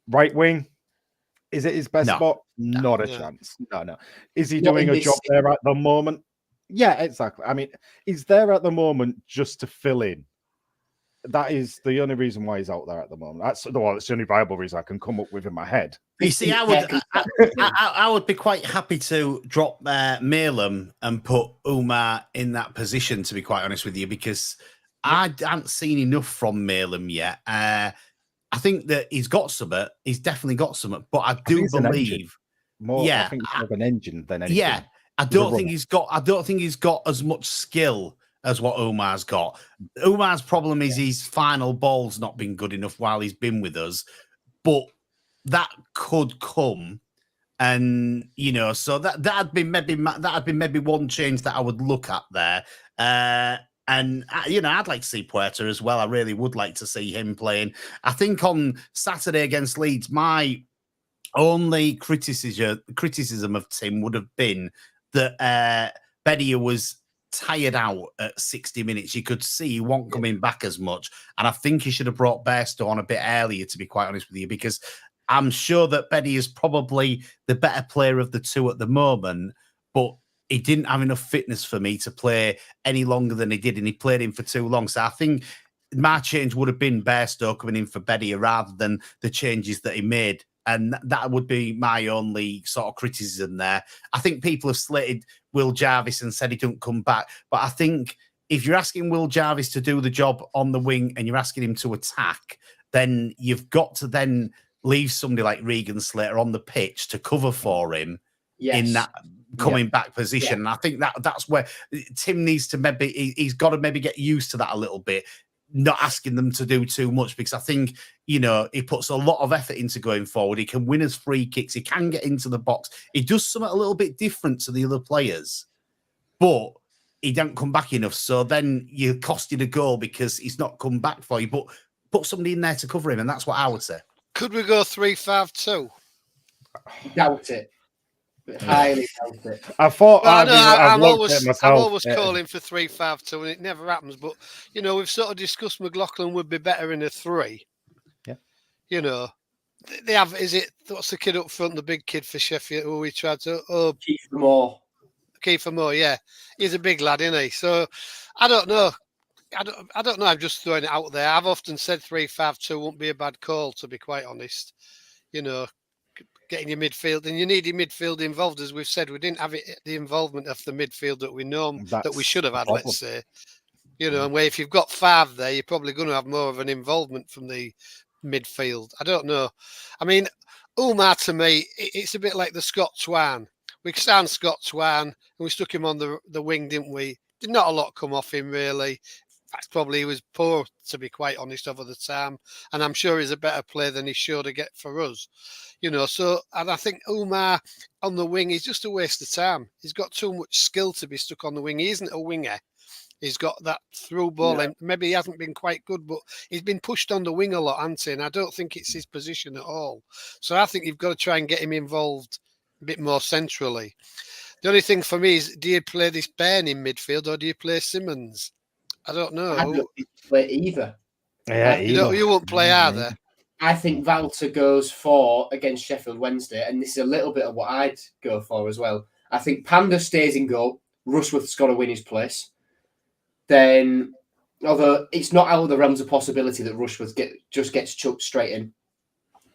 Right wing, is it his best spot? Not a chance. No. Is he doing a job there at the moment? Yeah, exactly. I mean, he's there at the moment just to fill in. That is the only reason why he's out there at the moment. That's the only viable reason I can come up with in my head. You see, I would be quite happy to drop Malem and put Umar in that position, to be quite honest with you, because I haven't seen enough from Malem yet. I think that he's got something. He's definitely got something, but I do believe more. I think it's more of an engine than anything. Yeah, I don't think he's got as much skill as what Umar's got. Umar's problem is his final ball's not been good enough while he's been with us, but that could come, and so that'd be maybe one change that I would look at there. And I'd like to see Puerta as well. I really would like to see him playing. I think on Saturday against Leeds, my only criticism of Tim would have been that Bedia was tired out at 60 minutes. You could see he wasn't coming back as much. And I think he should have brought Bairstow on a bit earlier, to be quite honest with you, because I'm sure that Bedia is probably the better player of the two at the moment, but he didn't have enough fitness for me to play any longer than he did, and he played him for too long. So I think my change would have been Bairstow coming in for Bedia rather than the changes that he made. And that would be my only sort of criticism there. I think people have slated Will Jarvis and said he don't come back. But I think if you're asking Will Jarvis to do the job on the wing and you're asking him to attack, then you've got to then leave somebody like Regan Slater on the pitch to cover for him in that coming back position. And I think that's where Tim needs to he's got to maybe get used to that a little bit. Not asking them to do too much, because I think, he puts a lot of effort into going forward. He can win his free kicks. He can get into the box. He does something a little bit different to the other players, but he don't come back enough. So then you're costing a goal because he's not come back for you, but put somebody in there to cover him. And that's what I would say. Could we go 3-5-2? Doubt it. Highly doubt it. I thought I'm always calling for 3-5-2, and it never happens. But we've sort of discussed McLaughlin would be better in a 3. Yeah. They have. What's the kid up front? The big kid for Sheffield who we tried to. Oh, Kiefer Moore. Yeah, he's a big lad, isn't he? So I don't know. I don't know. I'm just throwing it out there. I've often said 3-5-2 won't be a bad call, to be quite honest. Getting your midfield, and you need your midfield involved, as we've said. We didn't have the involvement of the midfield that we know that we should have had. Let's say, and where if you've got 5 there, you're probably going to have more of an involvement from the midfield. I don't know. I mean, Umar to me, it's a bit like the Scott Swan. We signed Scott Swan and we stuck him on the wing, didn't we? Did not a lot come off him really. In fact, probably he was poor, to be quite honest, over the time. And I'm sure he's a better player than he showed to get for us. So, and I think Umar on the wing is just a waste of time. He's got too much skill to be stuck on the wing. He isn't a winger. He's got that through ball, and maybe he hasn't been quite good, but he's been pushed on the wing a lot, hasn't he? And I don't think it's his position at all. So I think you've got to try and get him involved a bit more centrally. The only thing for me is, do you play this Bairn in midfield or do you play Simmons? I don't know. I don't play either. Yeah, you won't play either. I think Walter goes for against Sheffield Wednesday, and this is a little bit of what I'd go for as well. I think Panda stays in goal. Rushworth's got to win his place. Then, although it's not out of the realms of possibility that Rushworth just gets chucked straight in.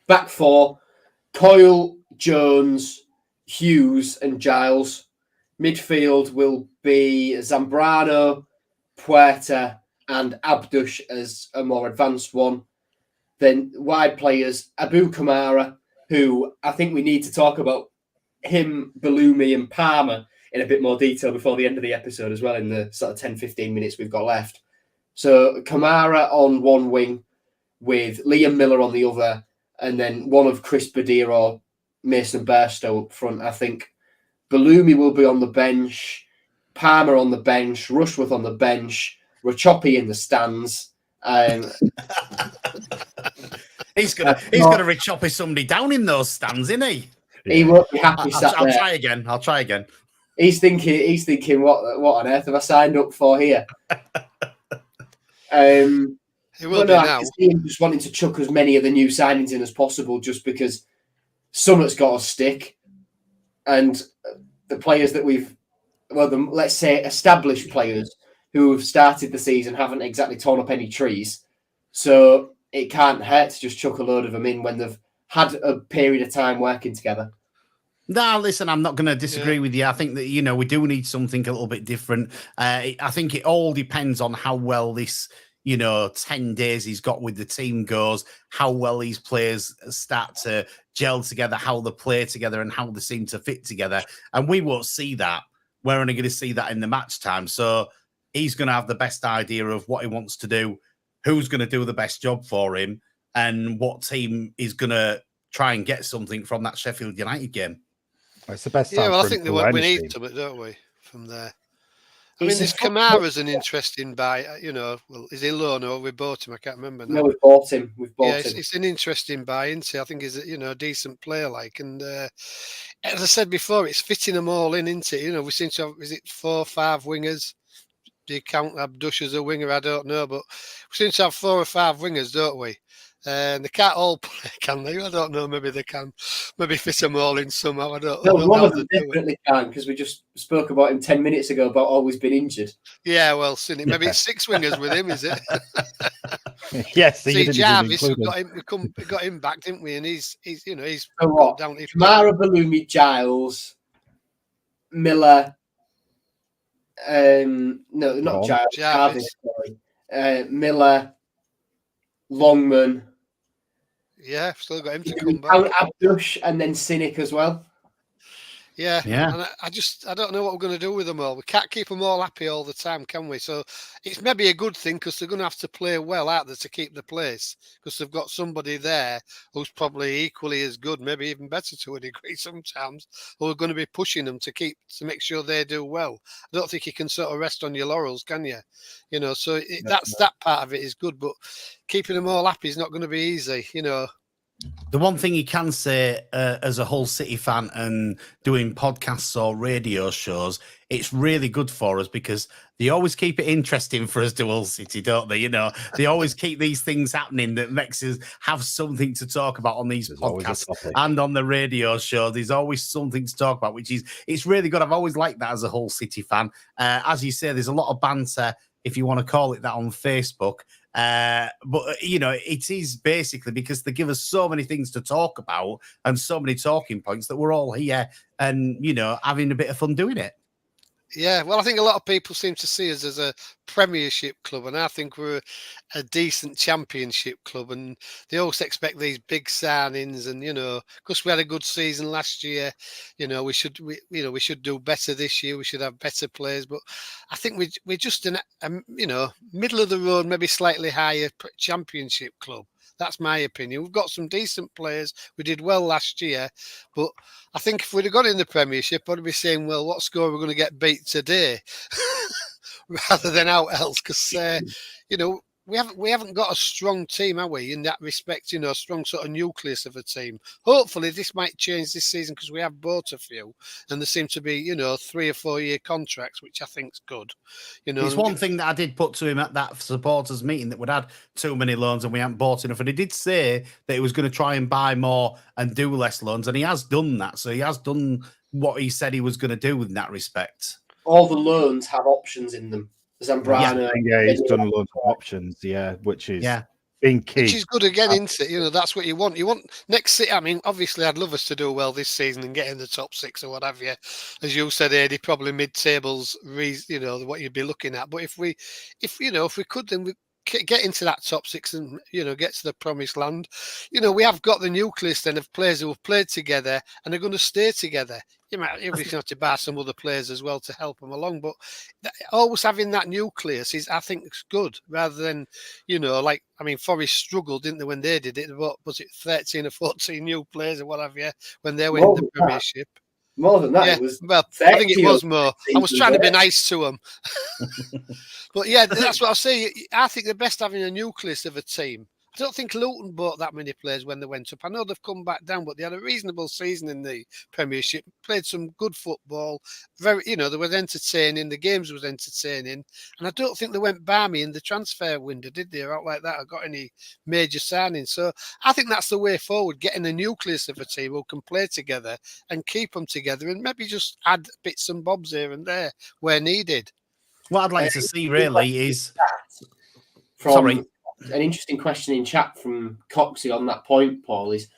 Back 4, Coyle, Jones, Hughes and Giles. Midfield will be Zambrano, Puerta and Abdush as a more advanced one. Then wide players, Abu Kamara, who I think we need to talk about him, Balumi and Palmer in a bit more detail before the end of the episode as well, in the sort of 10-15 minutes we've got left. So Kamara on one wing with Liam Miller on the other, and then one of Chris Badir or Mason Bairstow up front. I think Balumi will be on the bench, Palmer on the bench, Rushworth on the bench, Rachopi in the stands. He's gonna Rachopi somebody down in those stands, isn't he? He won't be happy. I'll try again. He's thinking, what on earth have I signed up for here? He will be now. I can see him just wanting to chuck as many of the new signings in as possible, just because something's got to stick, and the players that let's say established players who have started the season haven't exactly torn up any trees, so it can't hurt to just chuck a load of them in when they've had a period of time working together. No, listen, I'm not going to disagree with you. I think that, we do need something a little bit different. I think it all depends on how well this, 10 days he's got with the team goes, how well these players start to gel together, how they play together and how they seem to fit together. And we won't see that. We're only going to see that in the match time. So he's going to have the best idea of what he wants to do, who's going to do the best job for him, and what team is going to try and get something from that Sheffield United game. It's the best time. Yeah, well, I think we need something, don't we, from there? I mean, this Kamara's an interesting buy. You know, well, is he loan or we bought him? I can't remember now. No, we've bought him. It's an interesting buy, isn't it? I think he's a decent player, like, and as I said before, it's fitting them all in, isn't it? You know, we seem to have, is it 4 or 5 wingers? Do you count Abdush as a winger? I don't know, but we seem to have 4 or 5 wingers, don't we? And they can't all play, can they? I don't know. Maybe they can. Maybe fit them all in somehow. I don't know. One of them definitely can, because we just spoke about him 10 minutes ago about always been injured. Yeah, well, maybe it's 6 wingers with him, is it? Yes. See, Jarvis, we got him back, didn't we? And he's so what? Down. Kamara, Balumi, Giles, Miller. No, not Jarvis. Miller, Longman. Yeah, still got him to come back. Abdush and then Cynic as well. Yeah. And I don't know what we're going to do with them all. We can't keep them all happy all the time, can we? So it's maybe a good thing, because they're going to have to play well out there to keep the place, because they've got somebody there who's probably equally as good, maybe even better to a degree sometimes, who are going to be pushing them to make sure they do well. I don't think you can sort of rest on your laurels, can you? You know, so that part of it is good, but keeping them all happy is not going to be easy, you know. The one thing you can say as a Hull City fan and doing podcasts or radio shows, it's really good for us, because they always keep it interesting for us to Hull City, don't they? You know, they always keep these things happening that makes us have something to talk about on these podcasts and on the radio show. There's always something to talk about, it's really good. I've always liked that as a Hull City fan. As you say, there's a lot of banter, if you want to call it that, on Facebook. But, you know, it is basically because they give us so many things to talk about and so many talking points that we're all here and, you know, having a bit of fun doing it. Yeah, well, I think a lot of people seem to see us as a Premiership club, and I think we're a decent Championship club, and they always expect these big signings, and, you know, because we had a good season last year, you know, we should do better this year. We should have better players, but I think we're just middle of the road, maybe slightly higher Championship club. That's my opinion. We've got some decent players. We did well last year, but I think if we'd have got in the Premiership, I'd be saying, well, what score are we going to get beat today? Rather than out else, because, you know, we haven't got a strong team, have we, in that respect, you know, a strong sort of nucleus of a team. Hopefully this might change this season, because we have bought a few, and there seem to be, you know, 3 or 4 year contracts, which I think's good. You know, it's one thing that I did put to him at that supporters meeting, that we'd had too many loans and we hadn't bought enough, and he did say that he was going to try and buy more and do less loans, and he has done that. So he has done what he said he was going to do in that respect. All the loans have options in them. Zambrano. Yeah, he's done loads of options, which is being key. Which is good again, isn't it? You know, that's what you want. You want next, I mean, obviously I'd love us to do well this season and get in the top 6 or whatever. As you said, Eddie, probably mid-tables, you know, what you'd be looking at. But if we could, then we get into that top 6 and, you know, get to the promised land. You know, we have got the nucleus then of players who have played together and are going to stay together. You might have to buy some other players as well to help them along, but always having that nucleus is, I think, it's good, rather than, you know, like, I mean, Forest struggled, didn't they, when they did it? What was it, 13 or 14 new players or whatever, when they went in the Premiership? More than that, it was. Well, I think it was more. I was trying to be nice to them. But yeah, that's what I say. I think the best having a nucleus of a team. I don't think Luton bought that many players when they went up. I know they've come back down, but they had a reasonable season in the Premiership, played some good football. Very, you know, they were entertaining. The games was entertaining. And I don't think they went balmy in the transfer window, did they? Or out like that, or got any major signings. So I think that's the way forward, getting a nucleus of a team who can play together and keep them together, and maybe just add bits and bobs here and there where needed. What I'd like to see really is... An interesting question in chat from Coxie on that point, Paul, is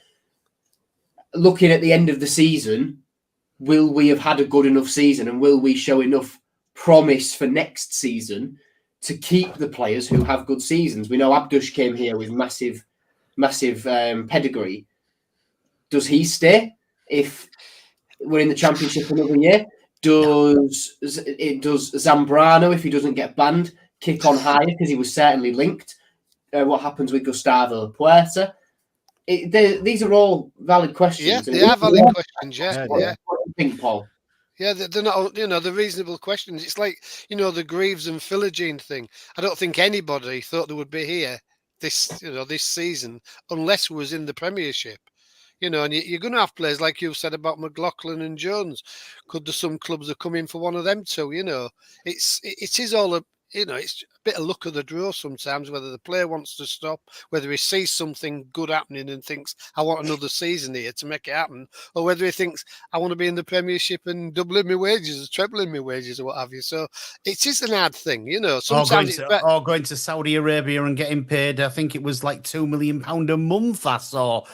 looking at the end of the season, will we have had a good enough season, and will we show enough promise for next season to keep the players who have good seasons? We know Abdush came here with massive pedigree. Does he stay if we're in the Championship another year? Does Zambrano, if he doesn't get banned, kick on higher, because he was certainly linked? What happens with Gustavo Puerta? These are all valid questions. Yeah, they are valid questions. Yeah. What do you think, Paul? Yeah, they're not, the reasonable questions. It's like, the Greaves and Philogene thing. I don't think anybody thought they would be here this season unless we was in the Premiership. And you're going to have players like you've said about McLaughlin and Jones. Could there some clubs have come in for one of them too? It is all it's a bit of luck of the draw sometimes, whether the player wants to stop, whether he sees something good happening and thinks, I want another season here to make it happen, or whether he thinks, I want to be in the Premiership and doubling my wages, or trebling my wages, or what have you. So it is an hard thing, Sometimes or going to Saudi Arabia and getting paid, I think it was like £2 million a month, I saw,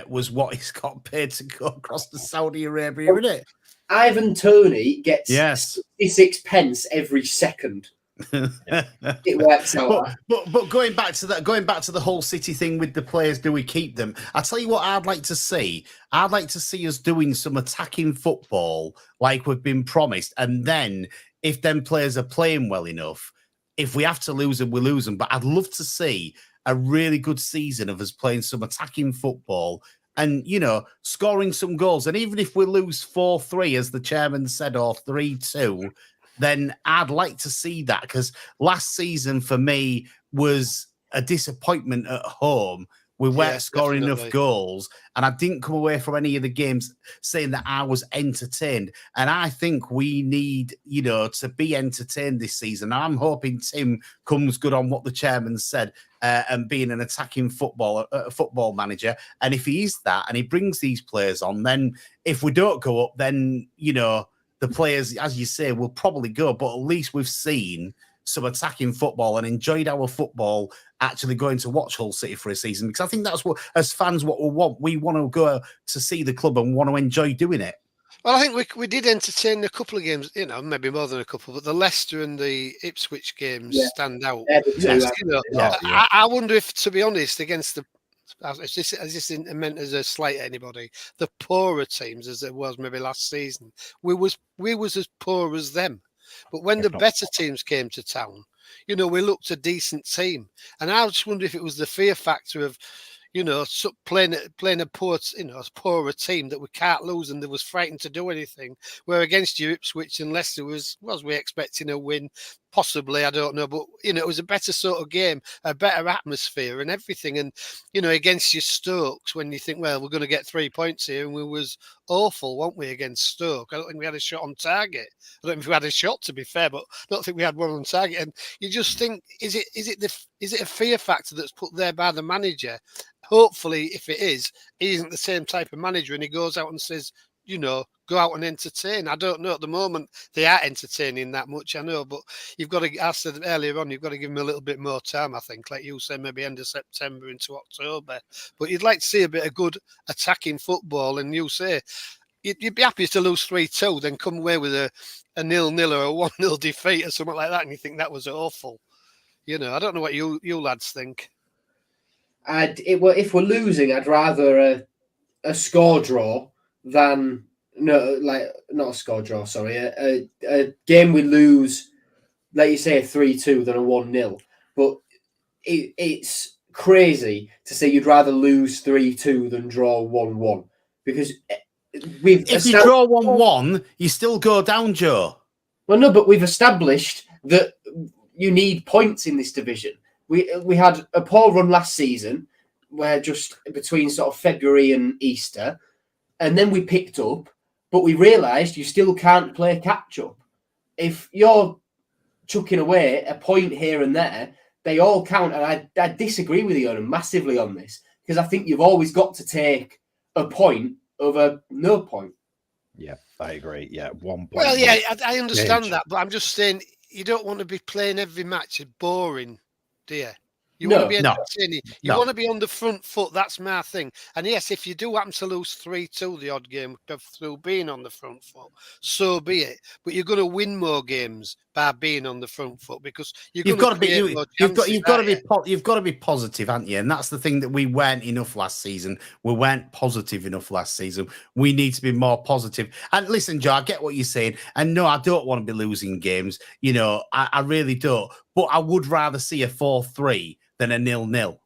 was what he's got paid to go across to Saudi Arabia, isn't it? Ivan Toney gets 66 pence every second. It works out. But going back to the whole City thing with the players, do we keep them? I tell you what, I'd like to see us doing some attacking football like we've been promised, and then if them players are playing well enough, if we have to lose them, we lose them. But I'd love to see a really good season of us playing some attacking football and, scoring some goals. And even if we lose 4-3, as the chairman said, or 3-2, then I'd like to see that, because last season for me was a disappointment at home. We weren't scoring enough goals, and I didn't come away from any of the games saying that I was entertained. And I think we need, to be entertained this season. I'm hoping Tim comes good on what the chairman said and being an attacking football manager. And if he is that and he brings these players on, then if we don't go up, then, the players, as you say, will probably go. But at least we've seen some attacking football and enjoyed our football actually going to watch Hull City for a season, because I think that's what, as fans, what we want. We want to go to see the club and want to enjoy doing it. Well, I think we did entertain a couple of games, maybe more than a couple, but the Leicester and the Ipswich games stand out. I wonder if, to be honest, against the, as this isn't meant as a slight at anybody, the poorer teams, as it was maybe last season, we was as poor as them. But when the better teams came to town, we looked a decent team. And I just wonder if it was the fear factor of, playing a poor, a poorer team that we can't lose, and they was frightened to do anything. Where against you, Ipswich and Leicester was we expecting a win? Possibly, I don't know, but it was a better sort of game, a better atmosphere and everything. And against your Stokes, when you think, well, we're going to get 3 points here, and we was awful, weren't we, against Stoke? I don't think we had a shot on target. I don't know if we had a shot, to be fair, but I don't think we had one on target. And you just think, is it a fear factor that's put there by the manager? Hopefully, if it is, he isn't the same type of manager, and he goes out and says, go out and entertain. I don't know. At the moment, they are entertaining that much, I know, but you've got to, I said earlier on, you've got to give them a little bit more time, I think, like you said, maybe end of September into October. But you'd like to see a bit of good attacking football, and you say, you'd be happy to lose 3-2, then come away with a 0-0 or a 1-0 defeat or something like that, and you think that was awful. I don't know what you lads think. If we're losing, I'd rather a score draw than not a score draw. Sorry, a game we lose, like you say, a 3-2 than a 1-0. But it's crazy to say you'd rather lose 3-2 than draw 1-1, because if you draw 1-1, you still go down, Joe. Well, no, but we've established that you need points in this division. We had a poor run last season, where just between sort of February and Easter, and then we picked up, but we realised you still can't play catch-up. If you're chucking away a point here and there, they all count. And I disagree with you massively on this, because I think you've always got to take a point over no point. Yeah, I agree. Yeah, 1 point. Well, yeah, I understand that, but I'm just saying you don't want to be playing every match. It's boring, do you? You want to be entertaining. You want to be on the front foot. That's my thing. And yes, if you do happen to lose 3-2 the odd game through being on the front foot, so be it. But you're going to win more games by being on the front foot, because you've got to be positive, haven't you? And that's the thing that we weren't enough last season. We weren't positive enough last season. We need to be more positive. And listen, Joe, I get what you're saying. And no, I don't want to be losing games. I really don't. But I would rather see a 4-3 than a 0-0.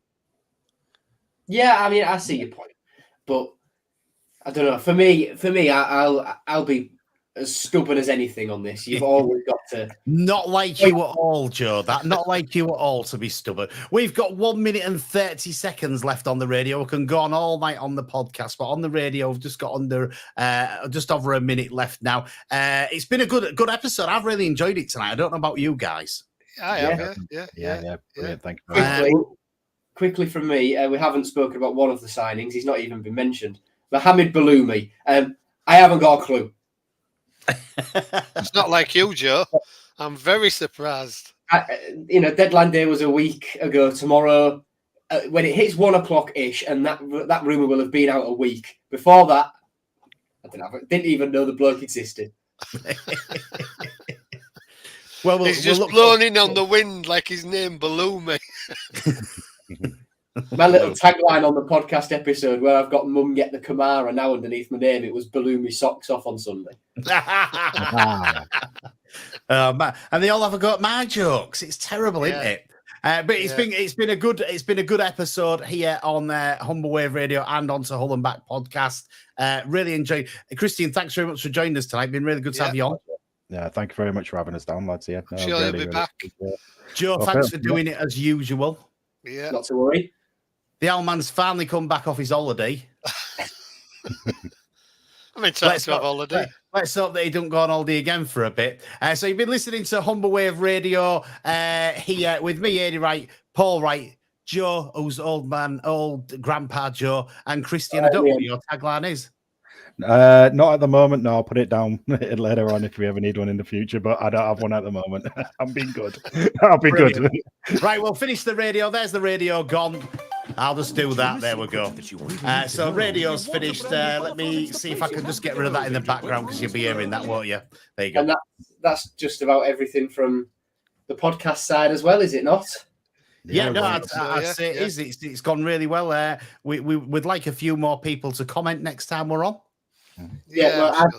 Yeah, I mean, I see your point, but I don't know. For me, I'll be as stubborn as anything on this. You've always got to. Not like you at all, Joe. Not like you at all to be stubborn. We've got 1 minute and 30 seconds left on the radio. We can go on all night on the podcast, but on the radio, we've just got just over a minute left now. It's been a good episode. I've really enjoyed it tonight. I don't know about you guys. I have, yeah. Brilliant. Thank you. Quickly from me, we haven't spoken about one of the signings. He's not even been mentioned. Mohamed Baloumi. I haven't got a clue. It's not like you, Joe. I'm very surprised. Deadline day was a week ago tomorrow. When it hits 1 o'clock ish, and that rumour will have been out a week. Before that, I didn't even know the bloke existed. He's just blown in on the wind like his name Baloumi. My little tagline on the podcast episode where I've got Mum Get the Kamara now underneath my name, it was Baloumi Socks Off on Sunday. Man. And they all have a go at my jokes. It's terrible, isn't it? But it's been a good episode here on Humber Wave Radio and on to Hull and Back podcast. Really enjoyed. Christian, thanks very much for joining us tonight. Been really good to have you on. Yeah, thank you very much for having us down, lads. Yeah, sure, you'll be back. Joe, thanks for doing it as usual. Yeah, not to worry. The old man's finally come back off his holiday. I'm entitled to have holiday. Let's hope that he don't go on holiday again for a bit. So you've been listening to Humber Wave Radio here with me, Eddie Wright, Paul Wright, Joe, who's old grandpa Joe, and Christian. I don't know what your tagline is. Not at the moment. No, I'll put it down later on if we ever need one in the future. But I don't have one at the moment. I'm being good. I'll be good. Right, we'll finish the radio. There's the radio gone. I'll just do that. There we go. So radio's finished. Let me see if I can just get rid of that in the background because you'll be hearing that, won't you? There you go. And that's just about everything from the podcast side as well, is it not? Yeah, no, I'd say it is. It's gone really well. We'd like a few more people to comment next time we're on. Yeah, well,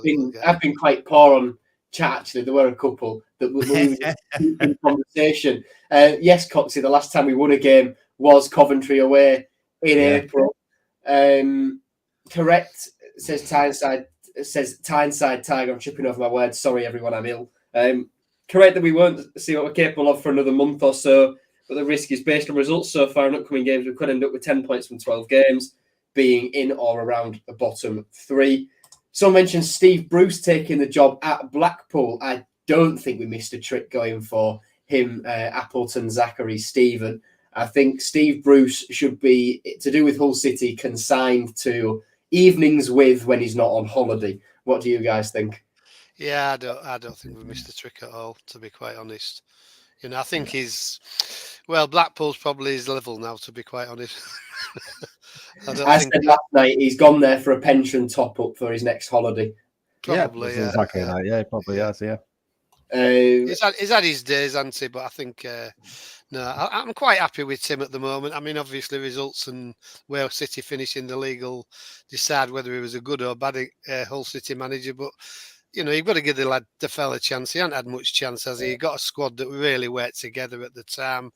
I've been quite poor on chat. Actually, there were a couple that were in conversation. Yes, Coxie, the last time we won a game was Coventry away in April. Correct, says Tyneside Tiger. I'm tripping over my words. Sorry, everyone, I'm ill. Correct that we won't see what we're capable of for another month or so, but the risk is based on results so far in upcoming games. We could end up with 10 points from 12 games, being in or around the bottom 3. Someone mentioned Steve Bruce taking the job at Blackpool. I don't think we missed a trick going for him, Appleton, Zachary, Stephen. I think Steve Bruce should be, to do with Hull City, consigned to evenings with when he's not on holiday. What do you guys think? Yeah, I don't think we missed a trick at all, to be quite honest. I think Blackpool's probably his level now, to be quite honest. I said last night he's gone there for a pension top up for his next holiday. Probably, yeah. Exactly that. Yeah, probably has. Yeah. He's had his days, hasn't he? But I think I'm quite happy with Tim at the moment. I mean, obviously, results and where City finish in the league will decide whether he was a good or bad Hull City manager. But you've got to give the fella a chance. He hasn't had much chance, has he? He got a squad that really worked together at the time,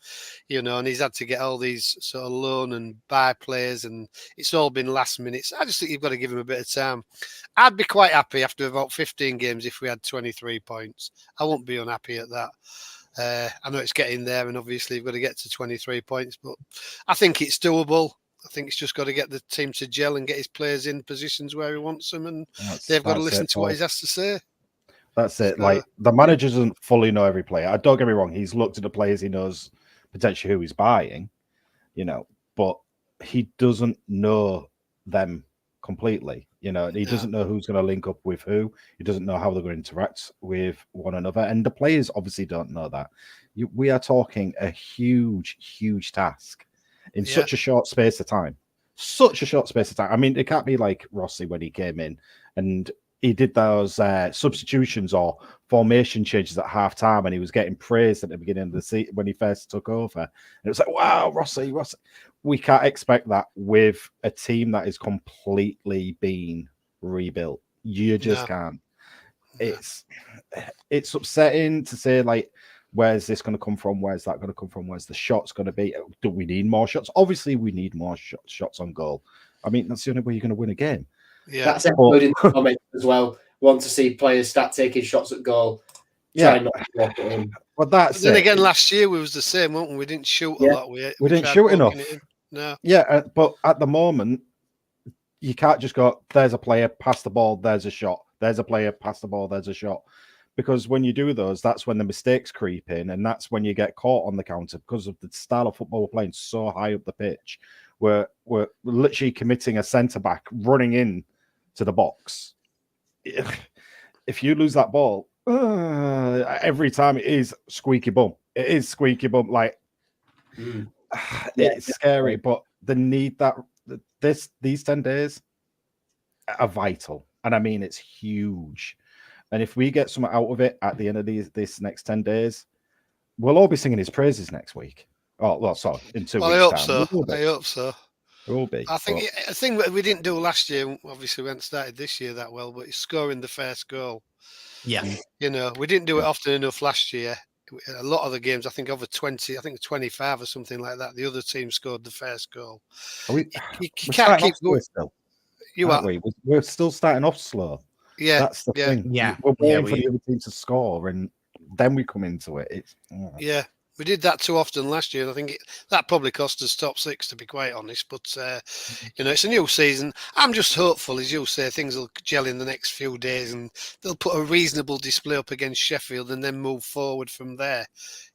and he's had to get all these sort of loan and buy players, and it's all been last minute. I just think you've got to give him a bit of time. I'd be quite happy after about 15 games if we had 23 points. I won't be unhappy at that. I know it's getting there, and obviously you've got to get to 23 points, but I think it's doable. I think it's just got to get the team to gel and get his players in positions where he wants them, and they've got to listen to what he has to say. That's it. Like, the manager doesn't fully know every player. Don't get me wrong. He's looked at the players. He knows potentially who he's buying, but he doesn't know them completely. He doesn't know who's going to link up with who. He doesn't know how they're going to interact with one another. And the players obviously don't know that. We are talking a huge, huge task in such a short space of time. I mean, it can't be like Rossi when he came in and he did those substitutions or formation changes at half time, and he was getting praised at the beginning of the season when he first took over. And it was like, wow, Rossi. We can't expect that with a team that is completely being rebuilt. You just can't. It's upsetting to say, like, where's this going to come from? Where's that going to come from? Where's the shots going to be? Do we need more shots? Obviously, we need more shots on goal. I mean, that's the only way you're going to win a game. Yeah, that's included in the comments as well. want to see players start taking shots at goal. Yeah. Try not to walk it in. But that's then it. again, last year we was the same, weren't we? We didn't shoot a lot. We didn't tried shoot poking enough. it in. No. Yeah, but at the moment, you can't just go, there's a player, pass the ball, there's a shot. There's a player, pass the ball, there's a shot. Because when you do those, that's when the mistakes creep in, and that's when you get caught on the counter because of the style of football we're playing so high up the pitch. We're literally committing a centre-back running in to the box. If you lose that ball, every time it is squeaky bum. It is squeaky bum. Like, it's scary, but the need that these 10 days are vital. And I mean, it's huge. And if we get something out of it at the end of this next 10 days, we'll all be singing his praises next week. Oh, well, sorry, in 2 weeks' I hope time. so. I hope so. It will be. I think a thing that we didn't do last year, obviously we hadn't started this year that well, but it's scoring the first goal. Yeah. You know, we didn't do it often enough last year. A lot of the games, I think over 20, I think 25 or something like that, the other team scored the first goal. You can't keep going. Still, you are. We're still starting off slow. Yeah. That's the thing. Yeah. We're waiting for the other team to score, and then we come into it. Yeah. We did that too often last year. I think that probably cost us top 6, to be quite honest. But, you know, it's a new season. I'm just hopeful, as you say, things will gel in the next few days and they'll put a reasonable display up against Sheffield and then move forward from there,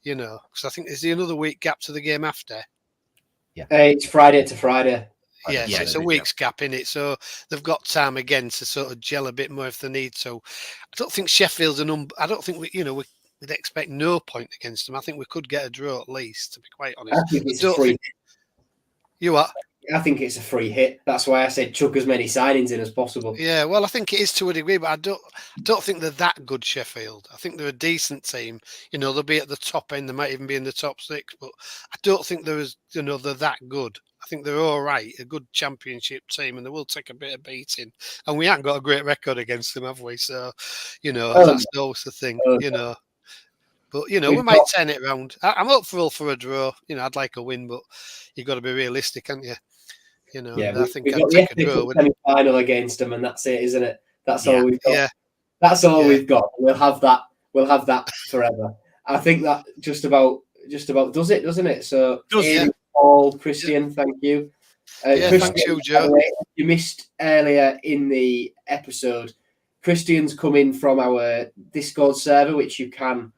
you know. Because I think there's another week gap to the game after. Yeah. It's Friday to Friday. Yeah, so it's a week's gap in it. So they've got time again to sort of gel a bit more if they need to. I don't think Sheffield's I don't think we'd expect no point against them. I think we could get a draw at least, to be quite honest. I think it's a free hit. You are? I think it's a free hit. That's why I said chuck as many signings in as possible. Yeah, well, I think it is to a degree, but I don't think they're that good, Sheffield. I think they're a decent team. You know, they'll be at the top end. They might even be in the top 6, but I don't think they're that good. I think they're all right, a good championship team, and they will take a bit of beating. And we haven't got a great record against them, have we? So, you know, that's always the thing, you know. But, you know, we might turn it around. I'm hopeful for a draw. You know, I'd like a win, but you've got to be realistic, haven't you? You know, yeah, I think we've I'd got take a the draw. semi-final against them, and that's it, isn't it? That's all we've got. Yeah. That's all we've got. We'll have that. We'll have that forever. I think that just about does it, doesn't it? So, Paul, Christian, thank you. Christian, thank you, Joe. Way, you missed earlier in the episode. Christian's coming from our Discord server, which you can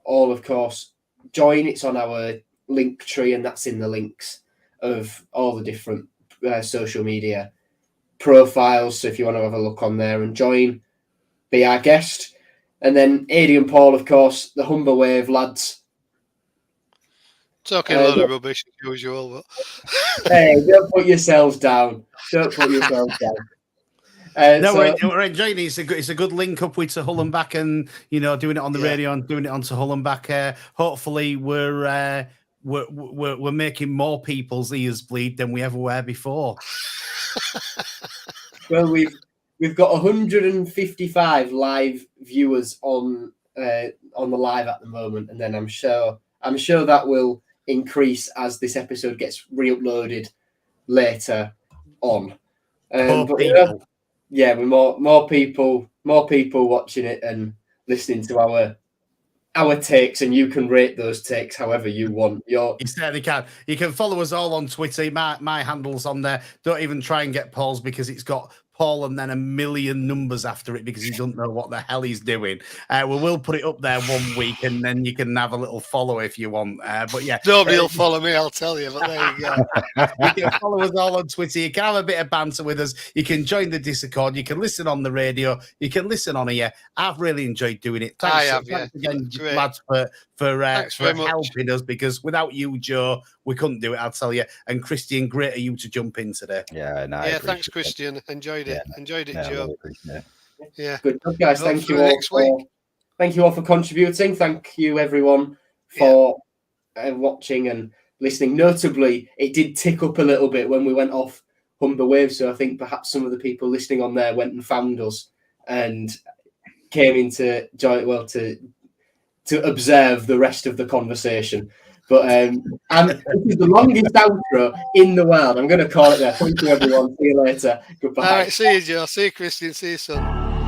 all, of course, join. It's on our link tree, and that's in the links of all the different social media profiles. So if you want to have a look on there and join, be our guest. And then Adi and Paul, of course, the Humber Wave lads. Talking a lot of rubbish as usual. But... Hey, don't put yourselves down. Don't put yourselves down. We're enjoying it. It's a good link up with Hull and Back, and you know, doing it on the radio and doing it on Hull and Back. Hopefully, we're making more people's ears bleed than we ever were before. Well, we've got 155 live viewers on the live at the moment, and then I'm sure that will increase as this episode gets re-uploaded later on. With more people watching it and listening to our takes, and you can rate those takes however you want. You certainly can. You can follow us all on Twitter. My handle's on there. Don't even try and get Paul's, because it's got Paul and then a million numbers after it, because he doesn't know what the hell he's doing. We will put it up there one week, and then you can have a little follow if you want. But yeah, nobody will follow me, I'll tell you. But there you go. You can follow us all on Twitter. You can have a bit of banter with us. You can join the Discord. You can listen on the radio. You can listen on here. I've really enjoyed doing it. Thanks again, lads, for helping us, because without you, Joe, we couldn't do it, I'll tell you. And Christian, great of you to jump in today. Thanks, Christian. Enjoyed it, Joe. Yeah, good job, guys. Thank you all for contributing. Thank you, everyone, for watching and listening. Notably, it did tick up a little bit when we went off Humber Wave, so I think perhaps some of the people listening on there went and found us and came in to join, to observe the rest of the conversation. But and this is the longest outro in the world. I'm going to call it there. Thank you, everyone. See you later. Goodbye. All right, see you, Joe. See you, Christian. See you, son.